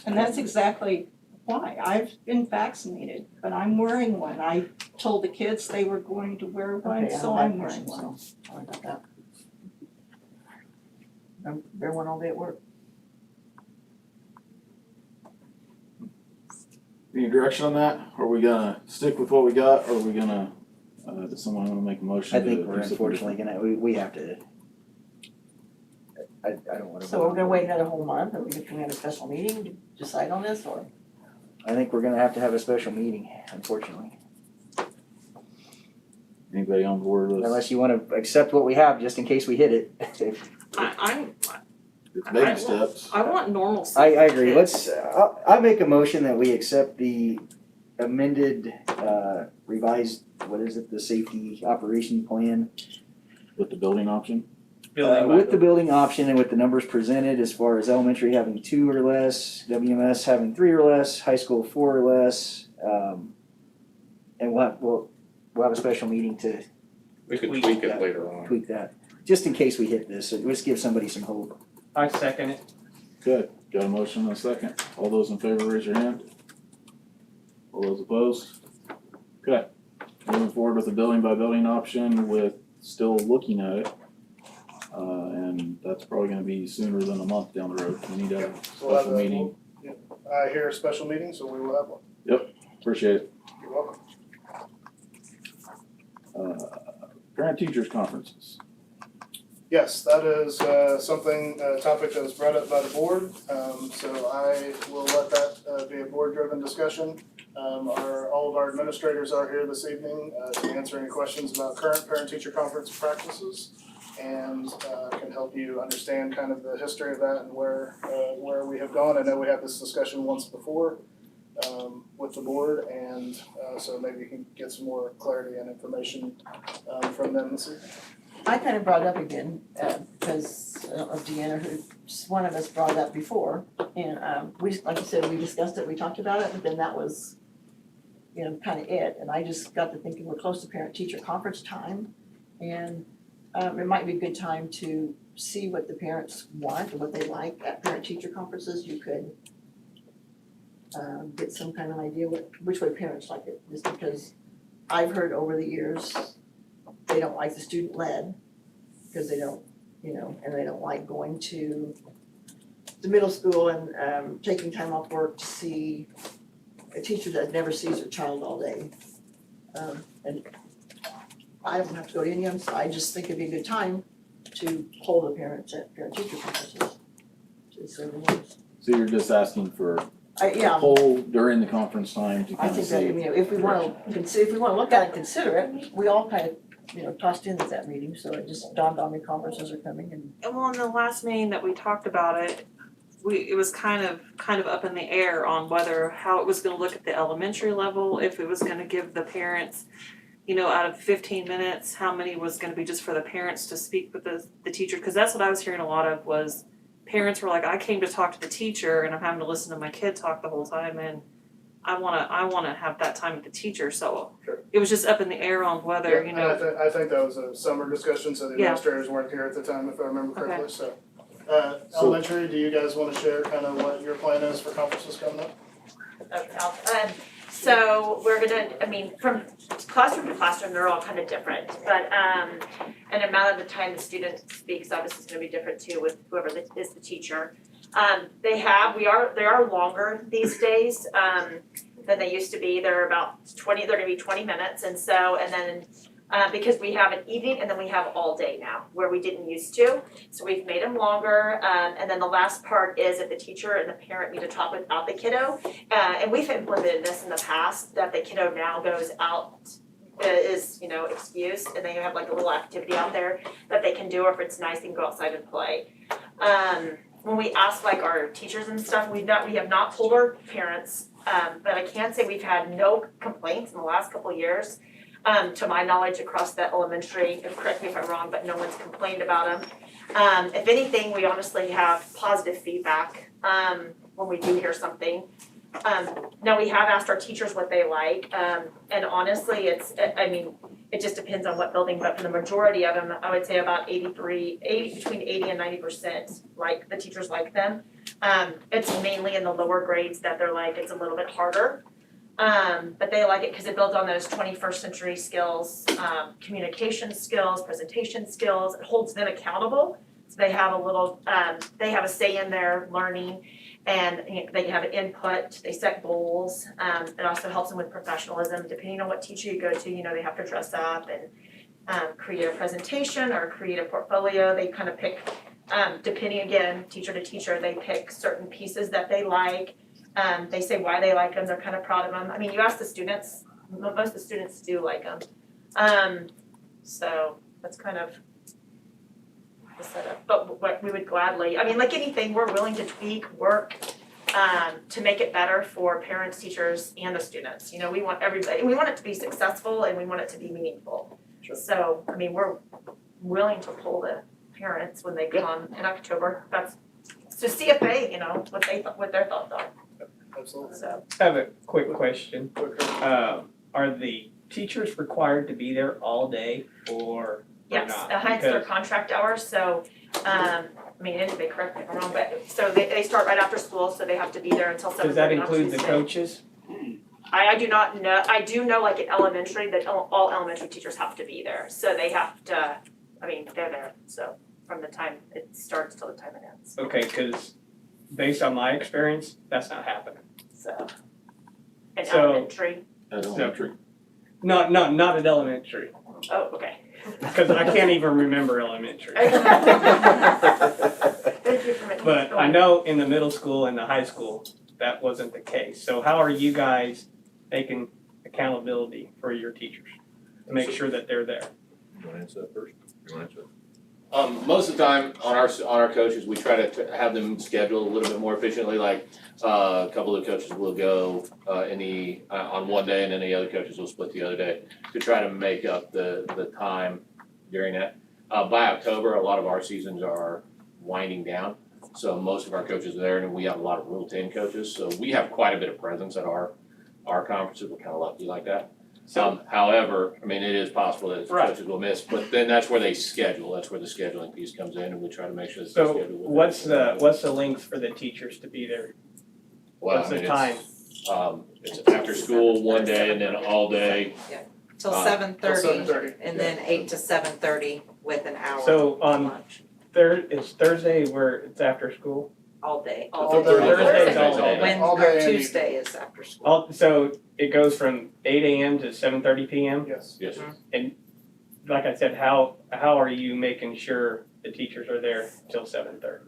And that's exactly why. I've been vaccinated, but I'm wearing one. I told the kids they were going to wear one, Okay, I so don't have I'm wearing questions, one. so, sorry about that. I wear one all day at work. Any direction on that? Are we gonna stick with what we got, or are we gonna, does someone wanna make a motion I to think do we're something unfortunately different? we have to. I don't wanna. So we're gonna wait another whole month, and we can have a special meeting to decide on this, or? I think we're gonna have to have a special meeting, unfortunately. Anybody on board with this? Unless you wanna accept what we have, just in case we hit it. It's baby steps. I want normalcy. I agree, for kids. let's, I make a motion that we accept the amended, revised, what is it, the safety operation plan. With the building option? Building by With the building option and with the numbers presented as far as elementary having 2 or less, WMS having 3 or less, high school 4 or less. And we'll have a special meeting to We could tweak it later on. tweak that, just in case we hit this, so let's give somebody some hope. I second it. Good, got a motion and a second. All those in favor, raise your hand. All those opposed? Okay, moving forward with the building by building option with still looking at it. And that's probably gonna be sooner than a month down the road. We need a We'll have special meeting. I hear a special meeting, so we will have one. Appreciate it. You're welcome. Parent teachers conferences. Yes, that is something, a topic that was brought up by the board, so I will let that be a board-driven discussion. All of our administrators are here this evening to answer any questions about current parent-teacher conference practices and can help you understand kind of the history of that and where we have gone. I know we had this discussion once before with the board, and so maybe you can get some more clarity and information from them this evening. I kind of brought it up again, because I don't know if Deanna, one of us brought it up before, and we, like you said, we discussed it, we talked about it, but then that was, kind of it, and I just got to thinking, we're close to parent-teacher conference time, and it might be a good time to see what the parents want or what they like at parent-teacher conferences. You could get some kind of idea which way parents like it, just because I've heard over the years, they don't like the student-led, because they don't, and they don't like going to the middle school and taking time off work to see a teacher that never sees her child all day. And I don't have to go to any of them, so I just think it'd be a good time to hold the parents at parent-teacher conferences to serve the needs. So you're just asking for Yeah, poll during the conference time to I kind of think that, see. you know, if we wanna if we wanna look at it and consider it, we all kind of, you know, tossed in at that meeting, so it just dawned on me conferences are coming and. And well, in the last meeting that we talked about it, it was kind of up in the air on whether, how it was gonna look at the elementary level, if it was gonna give the parents, you know, out of 15 minutes, how many was gonna be just for the parents to speak with the teacher, cause that's what I was hearing a lot of was parents were like, I came to talk to the teacher and I'm having to listen to my kid talk the whole time and I wanna have that time with the teacher, so Sure. it was just up in the air on whether, you And know. I think that was a summer discussion, so the Yeah. administrators weren't here at the time, if I remember Okay. correctly, so. Elementary, do you guys wanna share kind of what your plan is for conferences coming up? Okay, so we're gonna, I mean, from classroom to classroom, they're all kind of different, but, an amount of the time the student speaks obviously is gonna be different too with whoever is the teacher. They are longer these days, than they used to be, they're gonna be 20 minutes, and then, because we have an evening and then we have all day now, where we didn't used to. So we've made them longer, and then the last part is if the teacher and the parent need to talk without the kiddo. And we've implemented this in the past, that the kiddo now goes out, is, you know, excused, and they have like a little activity out there that they can do, or if it's nice, they can go outside and play. When we ask like our teachers and stuff, we have not told our parents, but I can say we've had no complaints in the last couple of years. To my knowledge, across the elementary, and correct me if I'm wrong, but no one's complained about them. If anything, we honestly have positive feedback, when we do hear something. Now we have asked our teachers what they like, and honestly, it just depends on what building, but for the majority of them, I would say about between 80 and 90%, like, the teachers like them. It's mainly in the lower grades that they're like, it's a little bit harder. But they like it because it builds on those 21st century skills, communication skills, presentation skills. It holds them accountable. So they have they have a say in their learning, and they have an input. They set goals. It also helps them with professionalism. Depending on what teacher you go to, they have to dress up and create a presentation or create a portfolio. They kind of pick, depending again, teacher to teacher, they pick certain pieces that they like. They say why they like them, they're kind of proud of them. I mean, you ask the students, most of the students do like them. So that's kind of the setup, but what we would gladly, I mean, like anything, we're willing to tweak, work, to make it better for parents, teachers, and the students. We want everybody, we want it to be successful and we want it to be meaningful. Sure. So, I mean, we're willing to pull the parents when they come in October, that's to see if they, what their thoughts are. Absolutely. So, I have a quick question. Are the teachers required to be there all day or yes, not? hence their Because- contract hours, so, I mean, anybody correct me if I'm wrong, but, so they start right after school, so they have to be there until 7:30 Does that on include the Tuesday. coaches? I do not know, I do know like in elementary, that all elementary teachers have to be there, so they have to, I mean, they're there, so, from the time it starts till the time it ends, Okay, because based on my experience, that's not happening. so. In So- elementary, At elementary. Not at elementary, oh, okay. because I can't even remember elementary. Thank you for making But I know in the middle school and the high school, that wasn't the case. So how are you guys taking accountability for your teachers to make sure that they're there? You wanna answer that first? You wanna answer that? Most of the time on our coaches, we try to have them scheduled a little bit more efficiently, like, a couple of the coaches will go, on one day and then the other coaches will split the other day to try to make up the time during that. By October, a lot of our seasons are winding down, so most of our coaches are there and we have a lot of Rule 10 coaches, so we have quite a bit of presence at our conferences, we're kind of lucky like that. So, However, I mean, it is possible that Right. coaches will miss, but then that's where they schedule, that's where the scheduling piece comes in, and we try to make sure that they so schedule. with what's that. the length for the teachers to be there? Well, what's I mean, the time? It's after school one day and then all day. Till Uh, 7:30, 7:30. and then 8 to 7:30 with an hour So on lunch, is Thursday where it's after school? all day. All day. Thursday's all day. When, All day or and Tuesday is after school. So it goes from 8 a.m. to 7:30 p.m.? Yes. Yes, Like I said, how are you making sure the teachers are there till 7:30?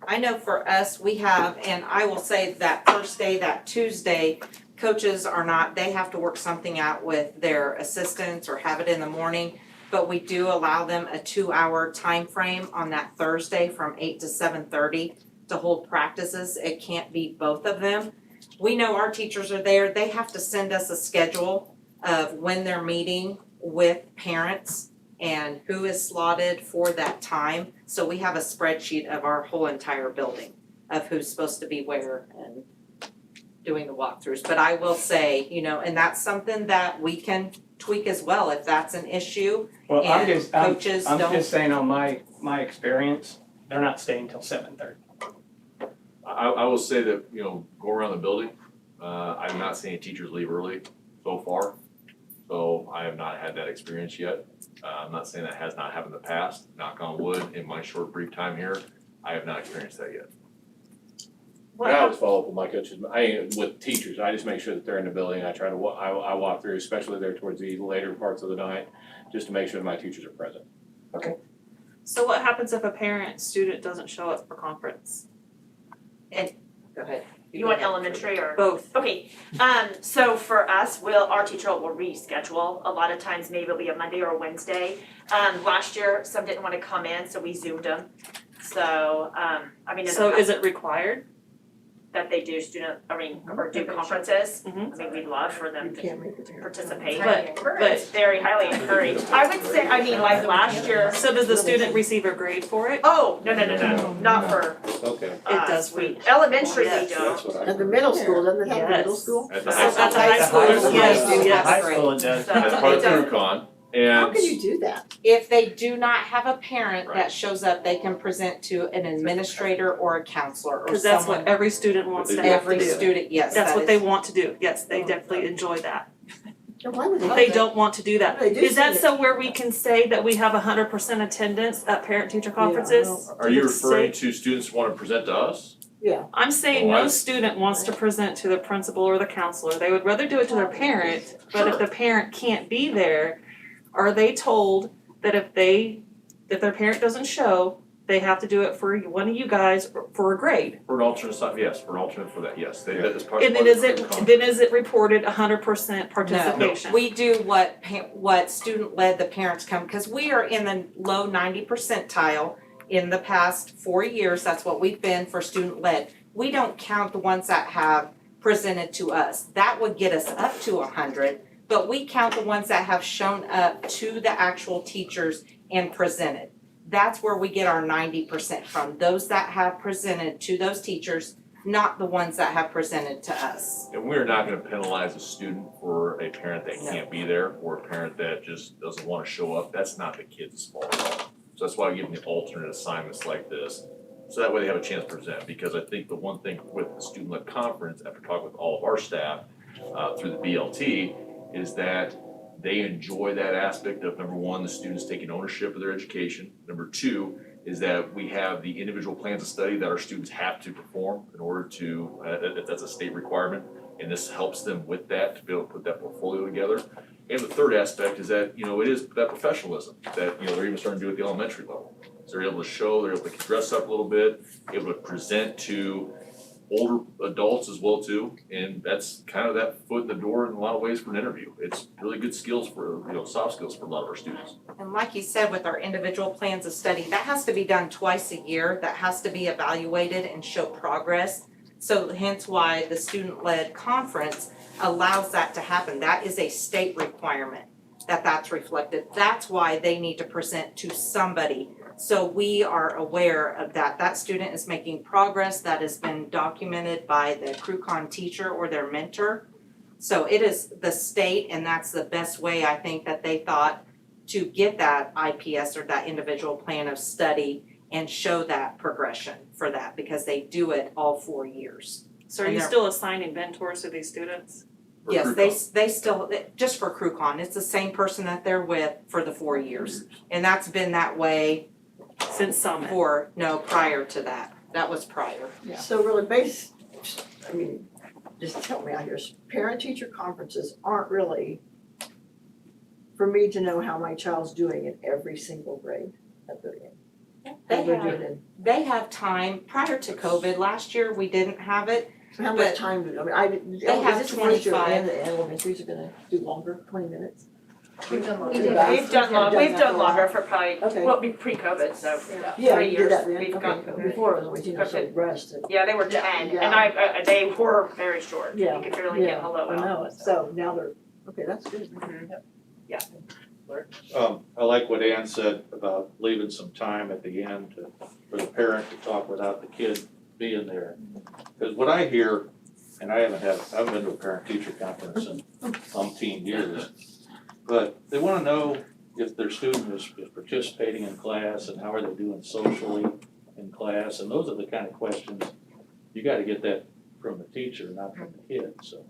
I know for us, we have, and I will say that first day, that Tuesday, coaches are not, they have to work something out with their assistants or have it in the morning. But we do allow them a 2-hour time frame on that Thursday from 8 to 7:30 to hold practices. It can't be both of them. We know our teachers are there. They have to send us a schedule of when they're meeting with parents and who is slotted for that time. So we have a spreadsheet of our whole entire building of who's supposed to be where and doing the walkthroughs. But I will say, you know, and that's something that we can tweak as well if that's an issue. Well, And coaches I'm don't- just saying on my experience, they're not staying till 7:30. I will say that, you know, go around the building, I've not seen any teachers leave early so far. So I have not had that experience yet. I'm not saying that has not happened in the past, knock on wood, in my short brief time here, I have not experienced that yet. I always follow up with my coaches, with teachers, I just make sure that they're in the building, I try to, I walk through, especially there towards the later parts of the night, just to make sure that my teachers are present. So what happens if a student doesn't show up for conference? Go ahead. You want elementary or? Both. Okay, so for us, our teacher will reschedule, a lot of times maybe it'll be a Monday or a Wednesday. Last year, some didn't wanna come in, so we Zoomed them. So, I mean, in the So past- is it required? that they do or do conferences. Mhm. I mean, we'd love for them You to can't make it there. participate, But- but very highly encouraged. I would say, I mean, like last year, So does the student receive a grade for it? oh, no, not for Okay. It does for elementary, we Yes. don't. That's what I. At the middle school, doesn't it have the middle Yes. school? At the So high at school. the high school, yes, yes. High school it does. So That's part it of does- CrewCon, How and can you do that? If they do not have a parent Right. that shows up, they can present to an administrator or a counselor or Cause that's someone. what every student wants to have to Every do. student, yes, That's that what is- they want to do, yes, they definitely enjoy that. Then why would They don't want to do that. They do Is that see it. so where we can say that we have 100% attendance at parent-teacher conferences? are you Did it referring say- to students who wanna present to us? Yeah. I'm saying Well, no student wants to present to the principal or the counselor, they would rather do it to their parent, but if the parent can't be there, are they told that if their parent doesn't show, they have to do it for one of you guys for a grade? For an alternate side, yes, for an alternate for that, yes, that is part of. And then is it reported 100% participation? We do what student led the parents come, cause we are in the low 90 percentile in the past 4 years, that's what we've been for student led. We don't count the ones that have presented to us, that would get us up to 100, but we count the ones that have shown up to the actual teachers and presented. That's where we get our 90% from, those that have presented to those teachers, not the ones that have presented to us. And we're not gonna penalize a student for a parent that No. can't be there, or a parent that just doesn't wanna show up, that's not the kid's fault at all. So that's why I give them alternate assignments like this, so that way they have a chance to present, because I think the one thing with the student-led conference, after talking with all of our staff, through the BLT, is that they enjoy that aspect of, number one, the students taking ownership of their education. Number two, is that we have the individual plans of study that our students have to perform in order to, that's a state requirement, and this helps them with that, to be able to put that portfolio together. And the third aspect is that, you know, it is that professionalism that, you know, they're even starting to do at the elementary level. So they're able to show, they're able to dress up a little bit, able to present to older adults as well too, and that's kind of that foot in the door in a lot of ways for an interview. It's really good skills for, you know, soft skills for a lot of our students. And like you said, with our individual plans of study, that has to be done twice a year, that has to be evaluated and show progress. So hence why the student-led conference allows that to happen, that is a state requirement, that's reflected, that's why they need to present to somebody. So we are aware of that student is making progress, that has been documented by the CrewCon teacher or their mentor. So it is the state, and that's the best way I think that they thought to get that IPS or that individual plan of study and show that progression for that, because they do it all 4 years. So are And you they're- still assigning mentors to these students? For Yes, CrewCon. they still, just for CrewCon, it's the same person that they're with for the 4 years. And that's been that way Since Summit? prior to that, that was prior. Yeah. So really just help me out here, parent-teacher conferences aren't really for me to know how my child's doing in every single grade that they're in. They How they're have, doing it. they have time, prior to COVID, last year we didn't have it. So how But much time do, I mean, I didn't, they have is this the first year 25. and the elementaries are gonna do longer, 20 minutes? We've done We longer. did that. We've done Yeah, we've that done for a while. longer for probably, Okay. well, pre-COVID, so Yeah, 3 you did years that then, we've okay, gone. before it was always, so Okay. rushed and. Yeah, they were Yeah, 10, yeah. and they were very short. Yeah, You could barely get yeah, hello I out. know, so now they're, okay, that's good. I like what Ann said about leaving some time at the end for the parent to talk without the kid being there. Because what I hear, and I haven't been to a parent-teacher conference in umpteen years, but they wanna know if their student is participating in class and how are they doing socially in class, and those are the kind of questions, you gotta get that from the teacher, not from the kid, so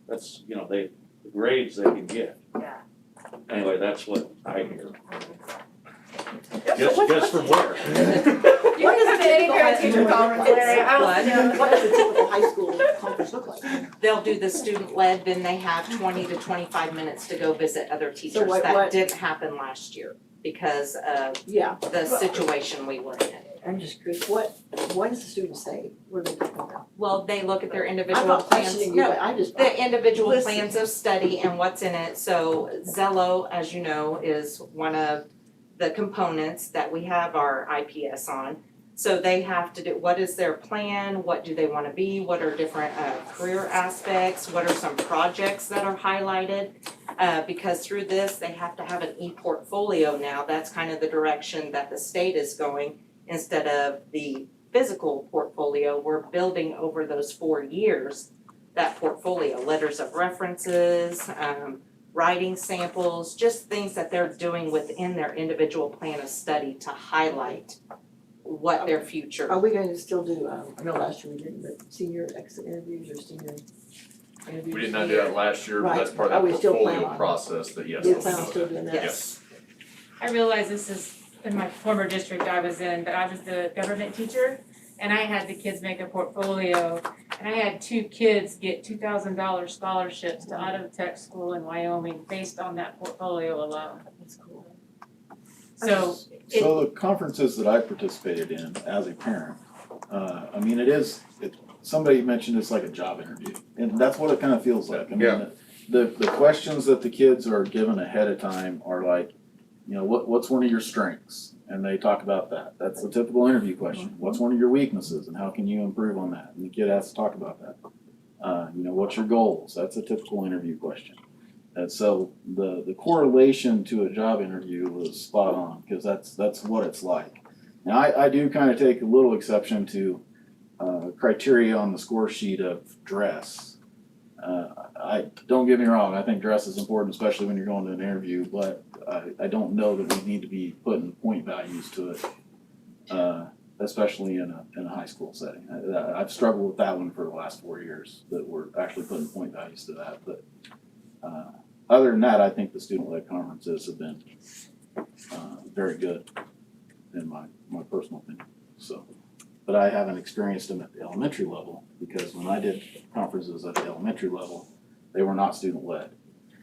that's, the grades they can get. Yeah. Anyway, that's what I hear. Guess from where? You can come to any parent-teacher conference, Larry, I will sit down. What does a typical high school conference look like? They'll do the student led, then they have 20 to 25 minutes to go visit other teachers. what- That what- didn't happen last year because of Yeah, the situation we were in. I'm just curious, what does the student say? What are they talking about? Well, they look at their I'm individual not plans. questioning you, No, but I just. the individual Listen. plans of study and what's in it. So Zello, as you know, is one of the components that we have our IPS on. So they have to do, what is their plan, what do they wanna be, what are different career aspects, what are some projects that are highlighted? Because through this, they have to have an e-portfolio now, that's kind of the direction that the state is going. Instead of the physical portfolio, we're building over those 4 years, that portfolio, letters of references, writing samples, just things that they're doing within their individual plan of study to highlight what their future. Are we going to still do, I know last year we didn't, but senior exit interviews or senior interviews? We did not do that last year, but that's part Right. of Oh, that we still plan portfolio on it. process that, yes. Do you we'll plan on do still that. doing that? Yes. I realize this is in my former district I was in, but I was the government teacher and I had the kids make a portfolio and I had 2 kids get $2,000 scholarships to auto tech school in Wyoming based on that portfolio alone. That's cool. So So the conferences that I participated in as a parent, somebody mentioned it's like a job interview, and that's what it kind of feels like. I mean, Yeah. the questions that the kids are given ahead of time are like, what's one of your strengths? And they talk about that. That's the typical interview question. What's one of your weaknesses, and how can you improve on that? And the kid has to talk about that. What's your goals? That's a typical interview question. And so the correlation to a job interview was spot on, because that's what it's like. Now I do kind of take a little exception to criteria on the score sheet of dress. I don't get me wrong, I think dress is important, especially when you're going to an interview, but I don't know that we need to be putting point values to it, especially in a high school setting. I've struggled with that one for the last 4 years, that we're actually putting point values to that, but other than that, I think the student-led conferences have been very good in my personal opinion, so. But I haven't experienced them at the elementary level, because when I did conferences at the elementary level, they were not student-led.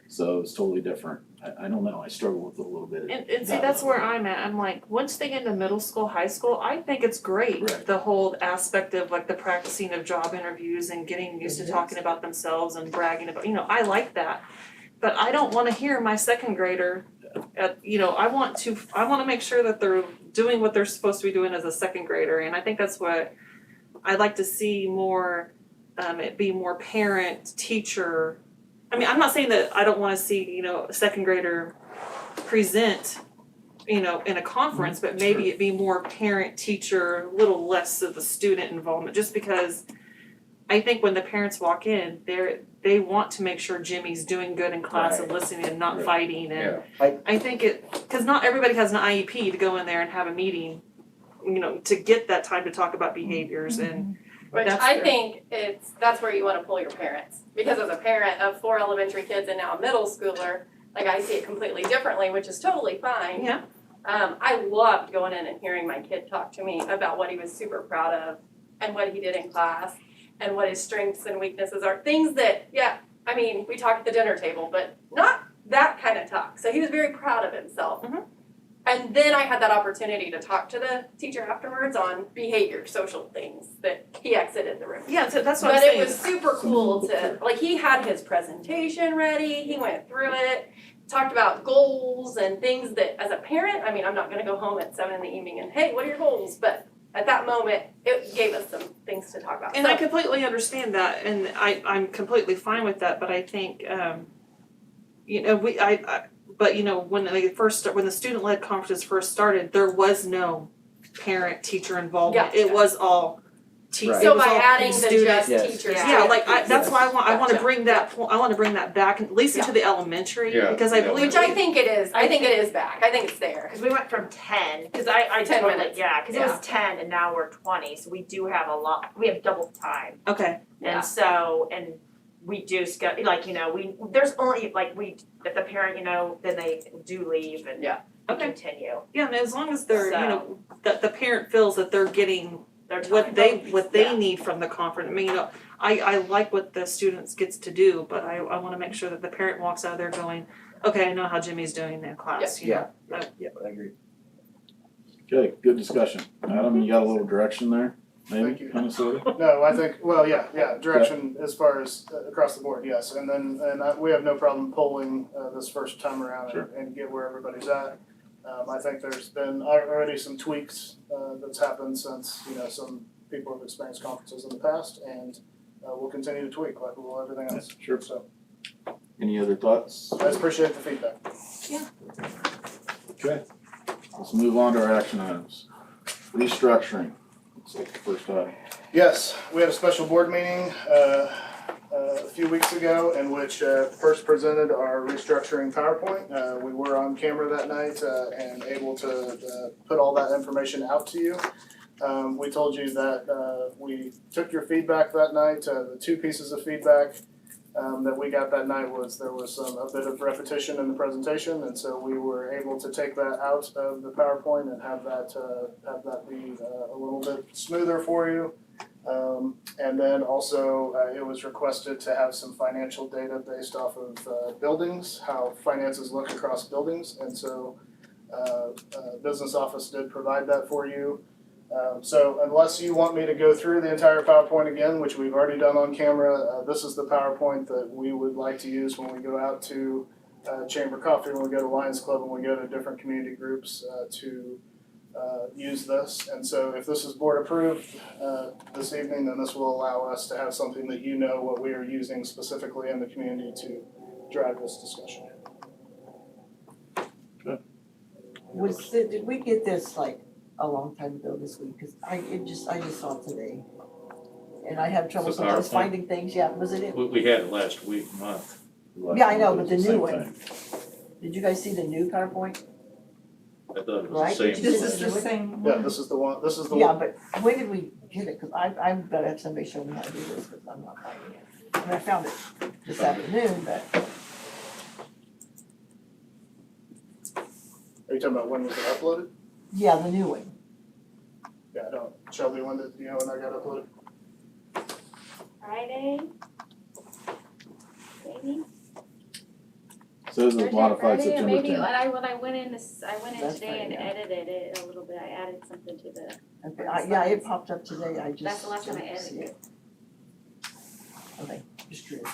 So it's totally different. I don't know, I struggle with it a little bit. And see, that's where I'm at. I'm like, once they get into middle school, high school, I think it's great. Right. The whole aspect of like the practicing of job interviews and getting used to talking about themselves and bragging about, I like that. But I don't wanna hear my second grader I want to make sure that they're doing what they're supposed to be doing as a second grader, and I think that's what I'd like to see more, it be more parent, teacher. I mean, I'm not saying that I don't wanna see, a second grader present, in a conference, but maybe it be more parent, teacher, a little less of the student involvement, just because I think when the parents walk in, they want to make sure Jimmy's doing good in class and listening and not fighting, and I think cause not everybody has an IEP to go in there and have a meeting, to get that time to talk about behaviors and Which that's I fair. think that's where you wanna pull your parents, because as a parent of 4 elementary kids and now a middle schooler, like I see it completely differently, which is totally fine. Yeah. I loved going in and hearing my kid talk to me about what he was super proud of and what he did in class and what his strengths and weaknesses are, things that, we talk at the dinner table, but not that kind of talk. So he was very proud of himself. And then I had that opportunity to talk to the teacher afterwards on behavior, social things that he exited the room. Yeah, so that's what I'm But saying. it was super cool to, like, he had his presentation ready, he went through it, talked about goals and things that, as a parent, I mean, I'm not gonna go home at 7 PM and, hey, what are your goals? But at that moment, it gave us some things to talk about. And So- I completely understand that, and I'm completely fine with that, but I think, you know, but you know, when the student-led conferences first started, there was no parent-teacher involvement. Yeah. It was all Right. So by adding the just Yes. teachers. Yeah, like that's why I wanna Gotcha. bring that, I wanna bring that back, at least into the elementary, Yeah, because I yeah. believe. Which I think it is, I think it is back, I think it's there. Cause we went from 10, cause I 10 totally, minutes. yeah, cause it was 10 and now we're 20, so we do have a lot, we have double the time. Okay, Yeah. And so, and we do like, you know, there's only, like, if the parent, you know, then they do leave and Yeah. we Okay. continue yeah, and as long as they're, you So- know, that the parent feels that they're getting their time. what they Yeah. need from the conference. I mean, you know, I like what the students gets to do, but I wanna make sure that the parent walks out of there going, okay, I know how Jimmy's doing in class, you know. Yeah, I agree. Okay, good discussion. Adam, you got a little direction there, Thank maybe, you. kind of, sort of? No, I think, well, yeah, direction as far as across the board, yes, and then, we have no problem polling, this first time around Sure. and get where everybody's at. I think there's been already some tweaks, that's happened since, you know, some people have experienced conferences in the past, and, we'll continue to tweak like we will everything else. Sure. So, Any other thoughts? I just appreciate the feedback. Okay, let's move on to our action items. Restructuring, looks like the first item. Yes, we had a special board meeting a few weeks ago in which first presented our restructuring PowerPoint. We were on camera that night and able to put all that information out to you. We told you that we took your feedback that night. The two pieces of feedback that we got that night was there was a bit of repetition in the presentation, and so we were able to take that out of the PowerPoint and have that be a little bit smoother for you. And then also it was requested to have some financial data based off of buildings, how finances look across buildings, and so business office did provide that for you. So unless you want me to go through the entire PowerPoint again, which we've already done on camera, this is the PowerPoint that we would like to use when we go out to Chamber Coffee, when we go to Lions Club, when we go to different community groups to use this. And so if this is board approved this evening, then this will allow us to have something that you know what we are using specifically in the community to drive this discussion. Did we get this like a long time ago this week? Cause I just saw it today. And I have trouble The sometimes PowerPoint? finding things, yeah, was it? We had it last week, month. Yeah, I know, but the Same new one. thing. Did you guys see the new PowerPoint? I thought it was Right, the did same. you This just- is the same Yeah, one. this is the one, this is the Yeah, one. but when did we get it? Cause I'm gonna have somebody show me how to do this, cause I'm not finding it. I mean, I found it this afternoon, but Are you talking about when was it uploaded? yeah, the new one. Yeah, I don't. Shelby, when did, you know, when I got uploaded? Friday, maybe? Says it's modified Friday, September maybe 10th. when I went in That's today fine, and yeah. edited it a little bit, I added something to the. Okay, yeah, it popped up today, I just. That's the last time I didn't see edited it. Okay, just curious.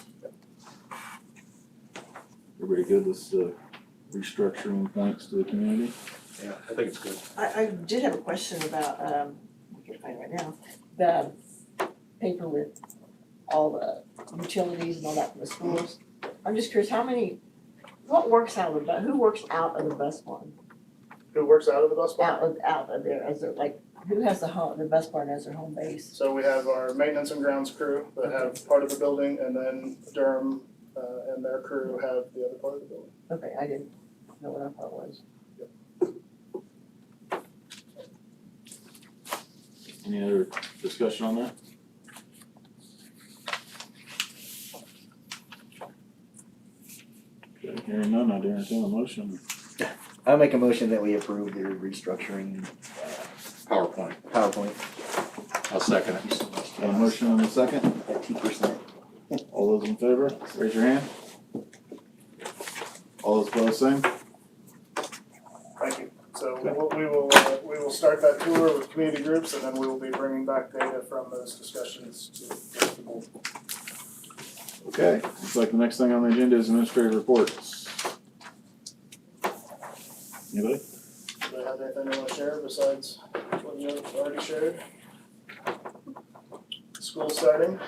Everybody good with the restructuring points to the community? Yeah, I think it's good. I did have a question about, I can't find it right now, the paper with all the utilities and all that from the schools. I'm just curious, what works out of the, who works out of the bus barn? Who works out of the bus barn? Out of there, as who has the bus barn as their home base? So we have our maintenance and grounds crew that have part of the building, and then Durham and their crew have the other part of the building. Okay, I didn't know what I thought was. Any other discussion on that? Okay, hearing none, I'd entertain a motion. I'll make a motion that we approve the restructuring PowerPoint. PowerPoint. I'll second Thank you it. so much. Got a motion and a second? That 2%. All those in favor, raise your hand. All those opposed, same? Thank you. So tour with community groups, and then we will be bringing back data from those discussions to the board. Okay, looks like the next thing on the agenda is administrative reports. Anybody? Do they have anything they want to share besides what you have already shared? School starting,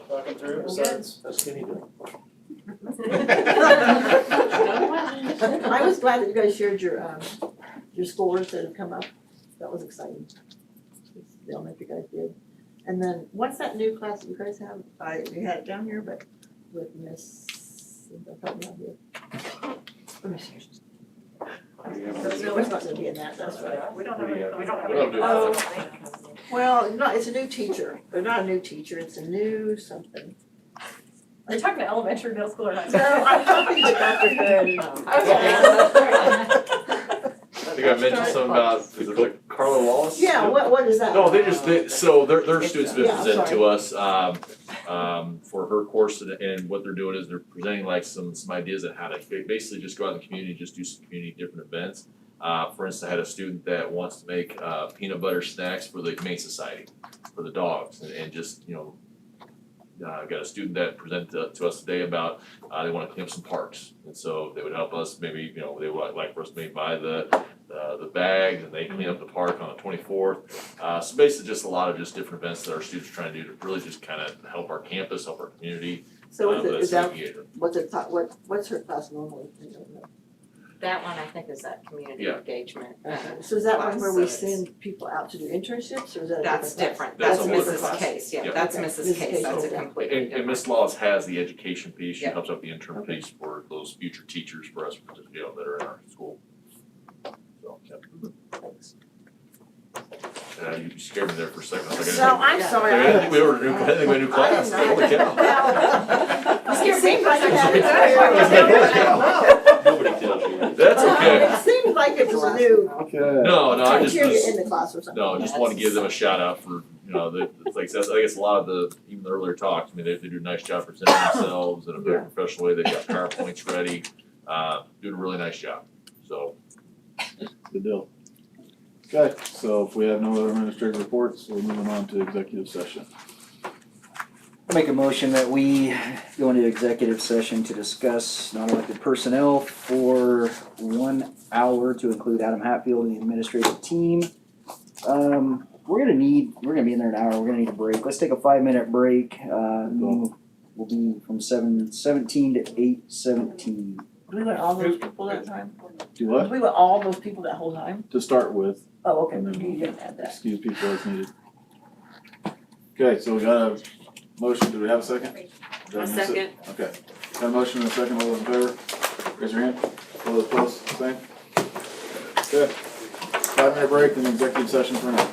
talking through besides. That's Kenny doing. I was glad that you guys shared your scores that have come up. That was exciting. The elementary guys did. And then, what's that new class that you guys have? We had it down here, but with Miss, help me out here. Let me see. No, it's not gonna be in that, that's right. We don't have any, we don't have We don't do Oh, well, no, it's a new teacher, or not a new teacher, it's a new something. Are you talking to elementary, middle school, or high No, school? I'm talking to Dr. Hood. I think I mentioned something about, is it like Carla Wallace? Yeah, what is that? No, so their students been Yeah, I'm presenting to sorry. us, for her course, and what they're doing is they're presenting like some ideas on how to basically just go out in the community, just do some community different events. For instance, I had a student that wants to make, peanut butter snacks for the Humane Society, for the dogs, and just, I've got a student that presented to us today about, they wanna clean up some parks, and so they would help us, maybe, they would like for us to maybe buy the bags, and they clean up the park on the 24th. So basically just a lot of just different events that our students are trying to do to really just kind of help our campus, help our community. So is that, Engagement. what's her class normally? That one, I think, is that community Yeah. engagement. So is that one where we class, so it's- send people out to do internships, or is that a That's different different, class? that's That's a different Mrs. class. Case, yeah, Yeah. that's Okay. Mrs. Mrs. Case, Case, that's a okay. completely And different. Ms. Laws has the education piece, she Yeah. helps out the intern Okay. piece for those future teachers for us, that are in our school. So, yeah. Thanks. You scared me there for a second, I was like, No, I'm sorry. I didn't think we were a new class, I holy cow. Well, You it seemed like it had Yeah. Nobody tells you. That's okay. It seemed like it was a new Okay. No, I just criteria was, in the class or something. no, just want to give them a shout out for, it's like, I guess a lot of even the earlier talks, I mean, they do a nice job presenting themselves in a very Yeah. professional way, they've got PowerPoints ready, doing a really nice job, so. Good deal. Okay, so if we have no other administrative reports, we're moving on to executive session. I make a motion that we go into executive session to discuss non-elected personnel for 1 hour to include Adam Hatfield and the administrative team. We're gonna be in there an hour, we're gonna need a break. Let's take a 5-minute break. Meeting will be from 7:17 to 8:17. We went all those people that time? Do what? We went all those people that whole time? To start with, Oh, okay, and then you we'll didn't add that. excuse people as needed. Okay, so we got a motion, do we have a second? Did I A miss it? second. Okay, got a motion and a second, all those in favor, raise your hand, all those opposed, same. Okay, 5-minute break, then executive session for now.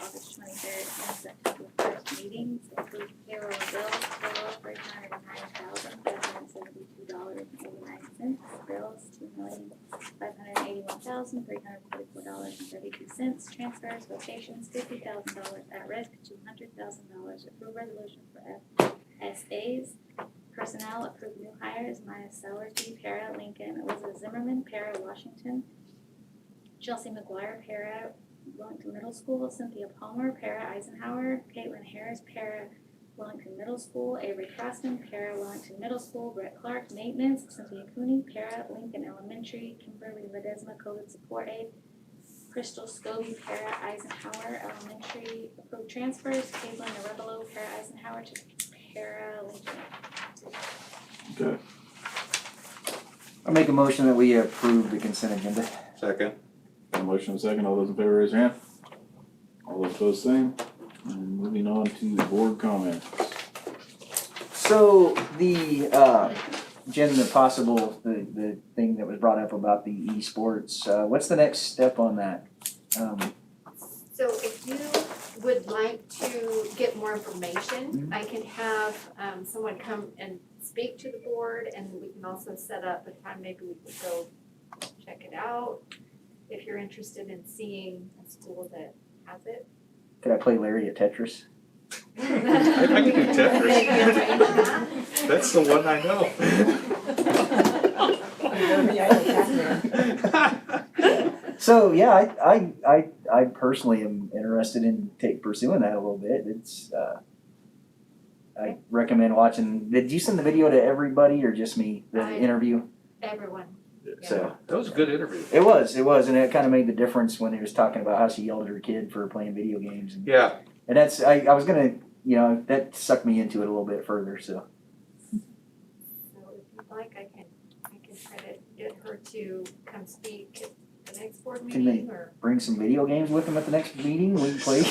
August 23rd, and September 1st meetings include payroll bills total $309,772.89. Bills $2,581,344.32. Transfers, vocations $50,000 at risk, $200,000. Approve resolution for FSAs. Personnel, approve new hires, Maya Sellergy, para Lincoln, Elizabeth Zimmerman, para Washington, Chelsea McGuire, para Wellington Middle School, Cynthia Palmer, para Eisenhower, Caitlin Harris, para Wellington Middle School, Avery Croston, para Wellington Middle School, Brett Clark, Maintenance, Cynthia Cooney, para Lincoln Elementary, Kimberly Ledesma, COVID Support Aide, Crystal Scobie, para Eisenhower Elementary, approved transfers, Caitlin Arevalo, para Eisenhower to para Lincoln. Okay. I'll make a motion that we approve the consent agenda. Second. Got a motion and a second, all those in favor raise your hand. All those opposed, same. And moving on to board comments. So the Jen, the thing that was brought up about the esports, what's the next step on that? So if you would like to get more information, I can have someone come and speak to the board, and we can also set up a time, maybe we could go check it out. If you're interested in seeing a school that has it. Could I play Larry at Tetris? I can do Tetris. That's the one I know. So yeah, I personally am interested in pursuing that a little bit. It's I recommend watching. Did you send the video to everybody or just me? The interview. Everyone. So that was a good interview. It was, and it kind of made the difference when he was talking about how she yelled at her kid for playing video games. And, yeah. And that's I was gonna, that sucked me into it a little bit further. So. So if you'd like, I can try to get her to come speak at the next board Can meeting, they or. bring some video games with them at the next meeting? We can play.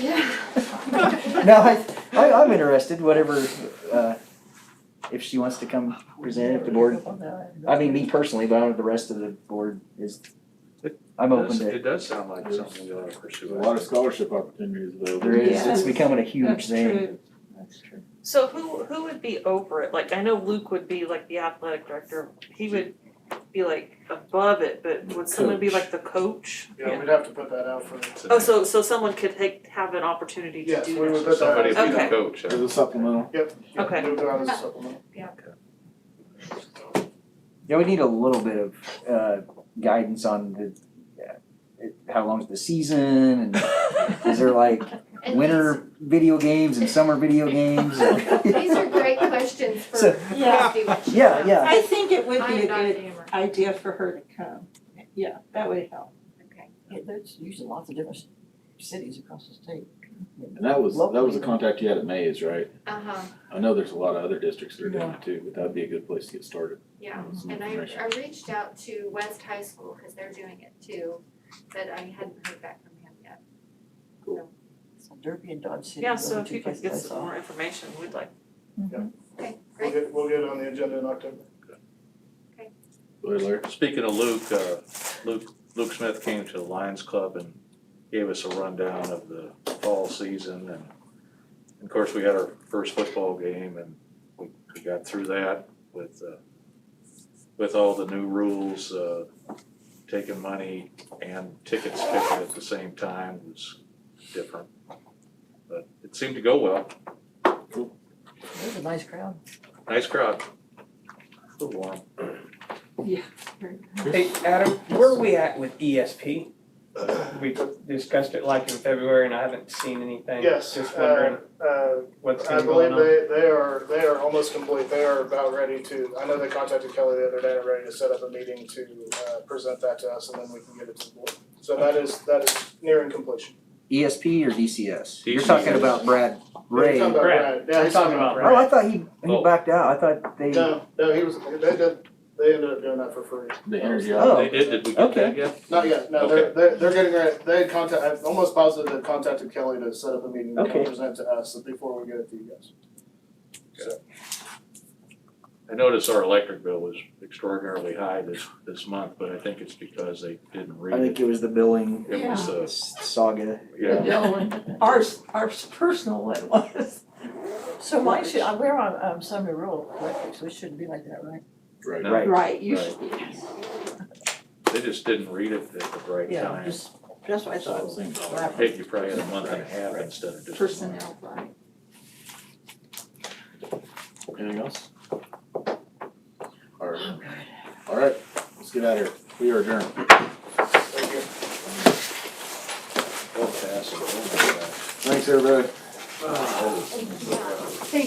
Yeah. No, I'm interested. Whatever. If she wants to come present at the board, I mean me personally, but I don't know if the rest of the board is. I'm open to. It does sound like something we ought to pursue. There's a lot of scholarship opportunities available. There is. It's becoming a huge thing. That's true. So who would be over it? Like, I know Luke would be like the athletic director, he would be like above it, but would someone be like the coach? Yeah, we'd have to put that out for. Oh, so someone could have an opportunity to Yes, do we that? would put that out. Somebody be the Okay. coach. As a supplemental. Yep. Okay. It would go out as a supplement. Yeah. Yeah, we need a little bit of guidance on the how long's the season, and is there like winter video games and summer video games? These are great questions for So- Christy when she Yeah, comes. yeah. I think it would be I'm a not a good gamer. idea for her to come. Yeah, that would help. Okay. There's usually lots of different cities across the state. And that was a contact you had at Mays, right? I know there's a lot of other districts that are doing it too, but that'd be a good place to get started. Yeah, Some and I information. reached out to West High School, cause they're doing it too, but I hadn't heard back from him yet. So Derby and Dodge City. Yeah, those so are if two you could places get I some saw. more information, we'd like. Okay, We'll get it on the agenda in October. Go ahead, Larry. Speaking of Luke, Luke Smith came to the Lions Club and gave us a rundown of the fall season, and of course we had our first football game, and we got through that with all the new rules, taking money and tickets taken at the same time was different, but it seemed to go well. It was a nice crowd. Nice crowd. A little warm. Yeah. Hey, Adam, where are we at with ESP? We discussed it like in February and I haven't seen anything. Yes, Just wondering what's I been believe going on. they are almost complete. They are about ready to, I know they contacted Kelly the other day and are ready to set up a meeting to present that to us, and then we can get it to the board. So that is nearing completion. ESP or DCS? You're DCS. talking about Brad Ray. You're talking about Brad. Yeah, he's talking about Brad. Oh, I thought he backed out. I thought they. No, they ended up doing that for free. The energy. Oh. They did we get that yet? Not yet, no, Okay. they're getting ready, I'm almost positive they contacted Kelly to set up a meeting to Okay. present to us before we get it to you guys. So, I noticed our electric bill was extraordinarily high this month, but I think it's because they didn't read I think it. it was the billing It was the, saga. yeah. Ours personal one was. So why should, we're on, semi-rural electric, so it shouldn't be like that, right? Right. No. Right, you Right. should, They just didn't read it at the right Yeah, time. just, that's what I thought. I think you probably had a month and a half instead of just. personnel, right. Anything else? All right, let's get out of here. We are adjourned. Well, fast and over that. Thanks, everybody. Oh.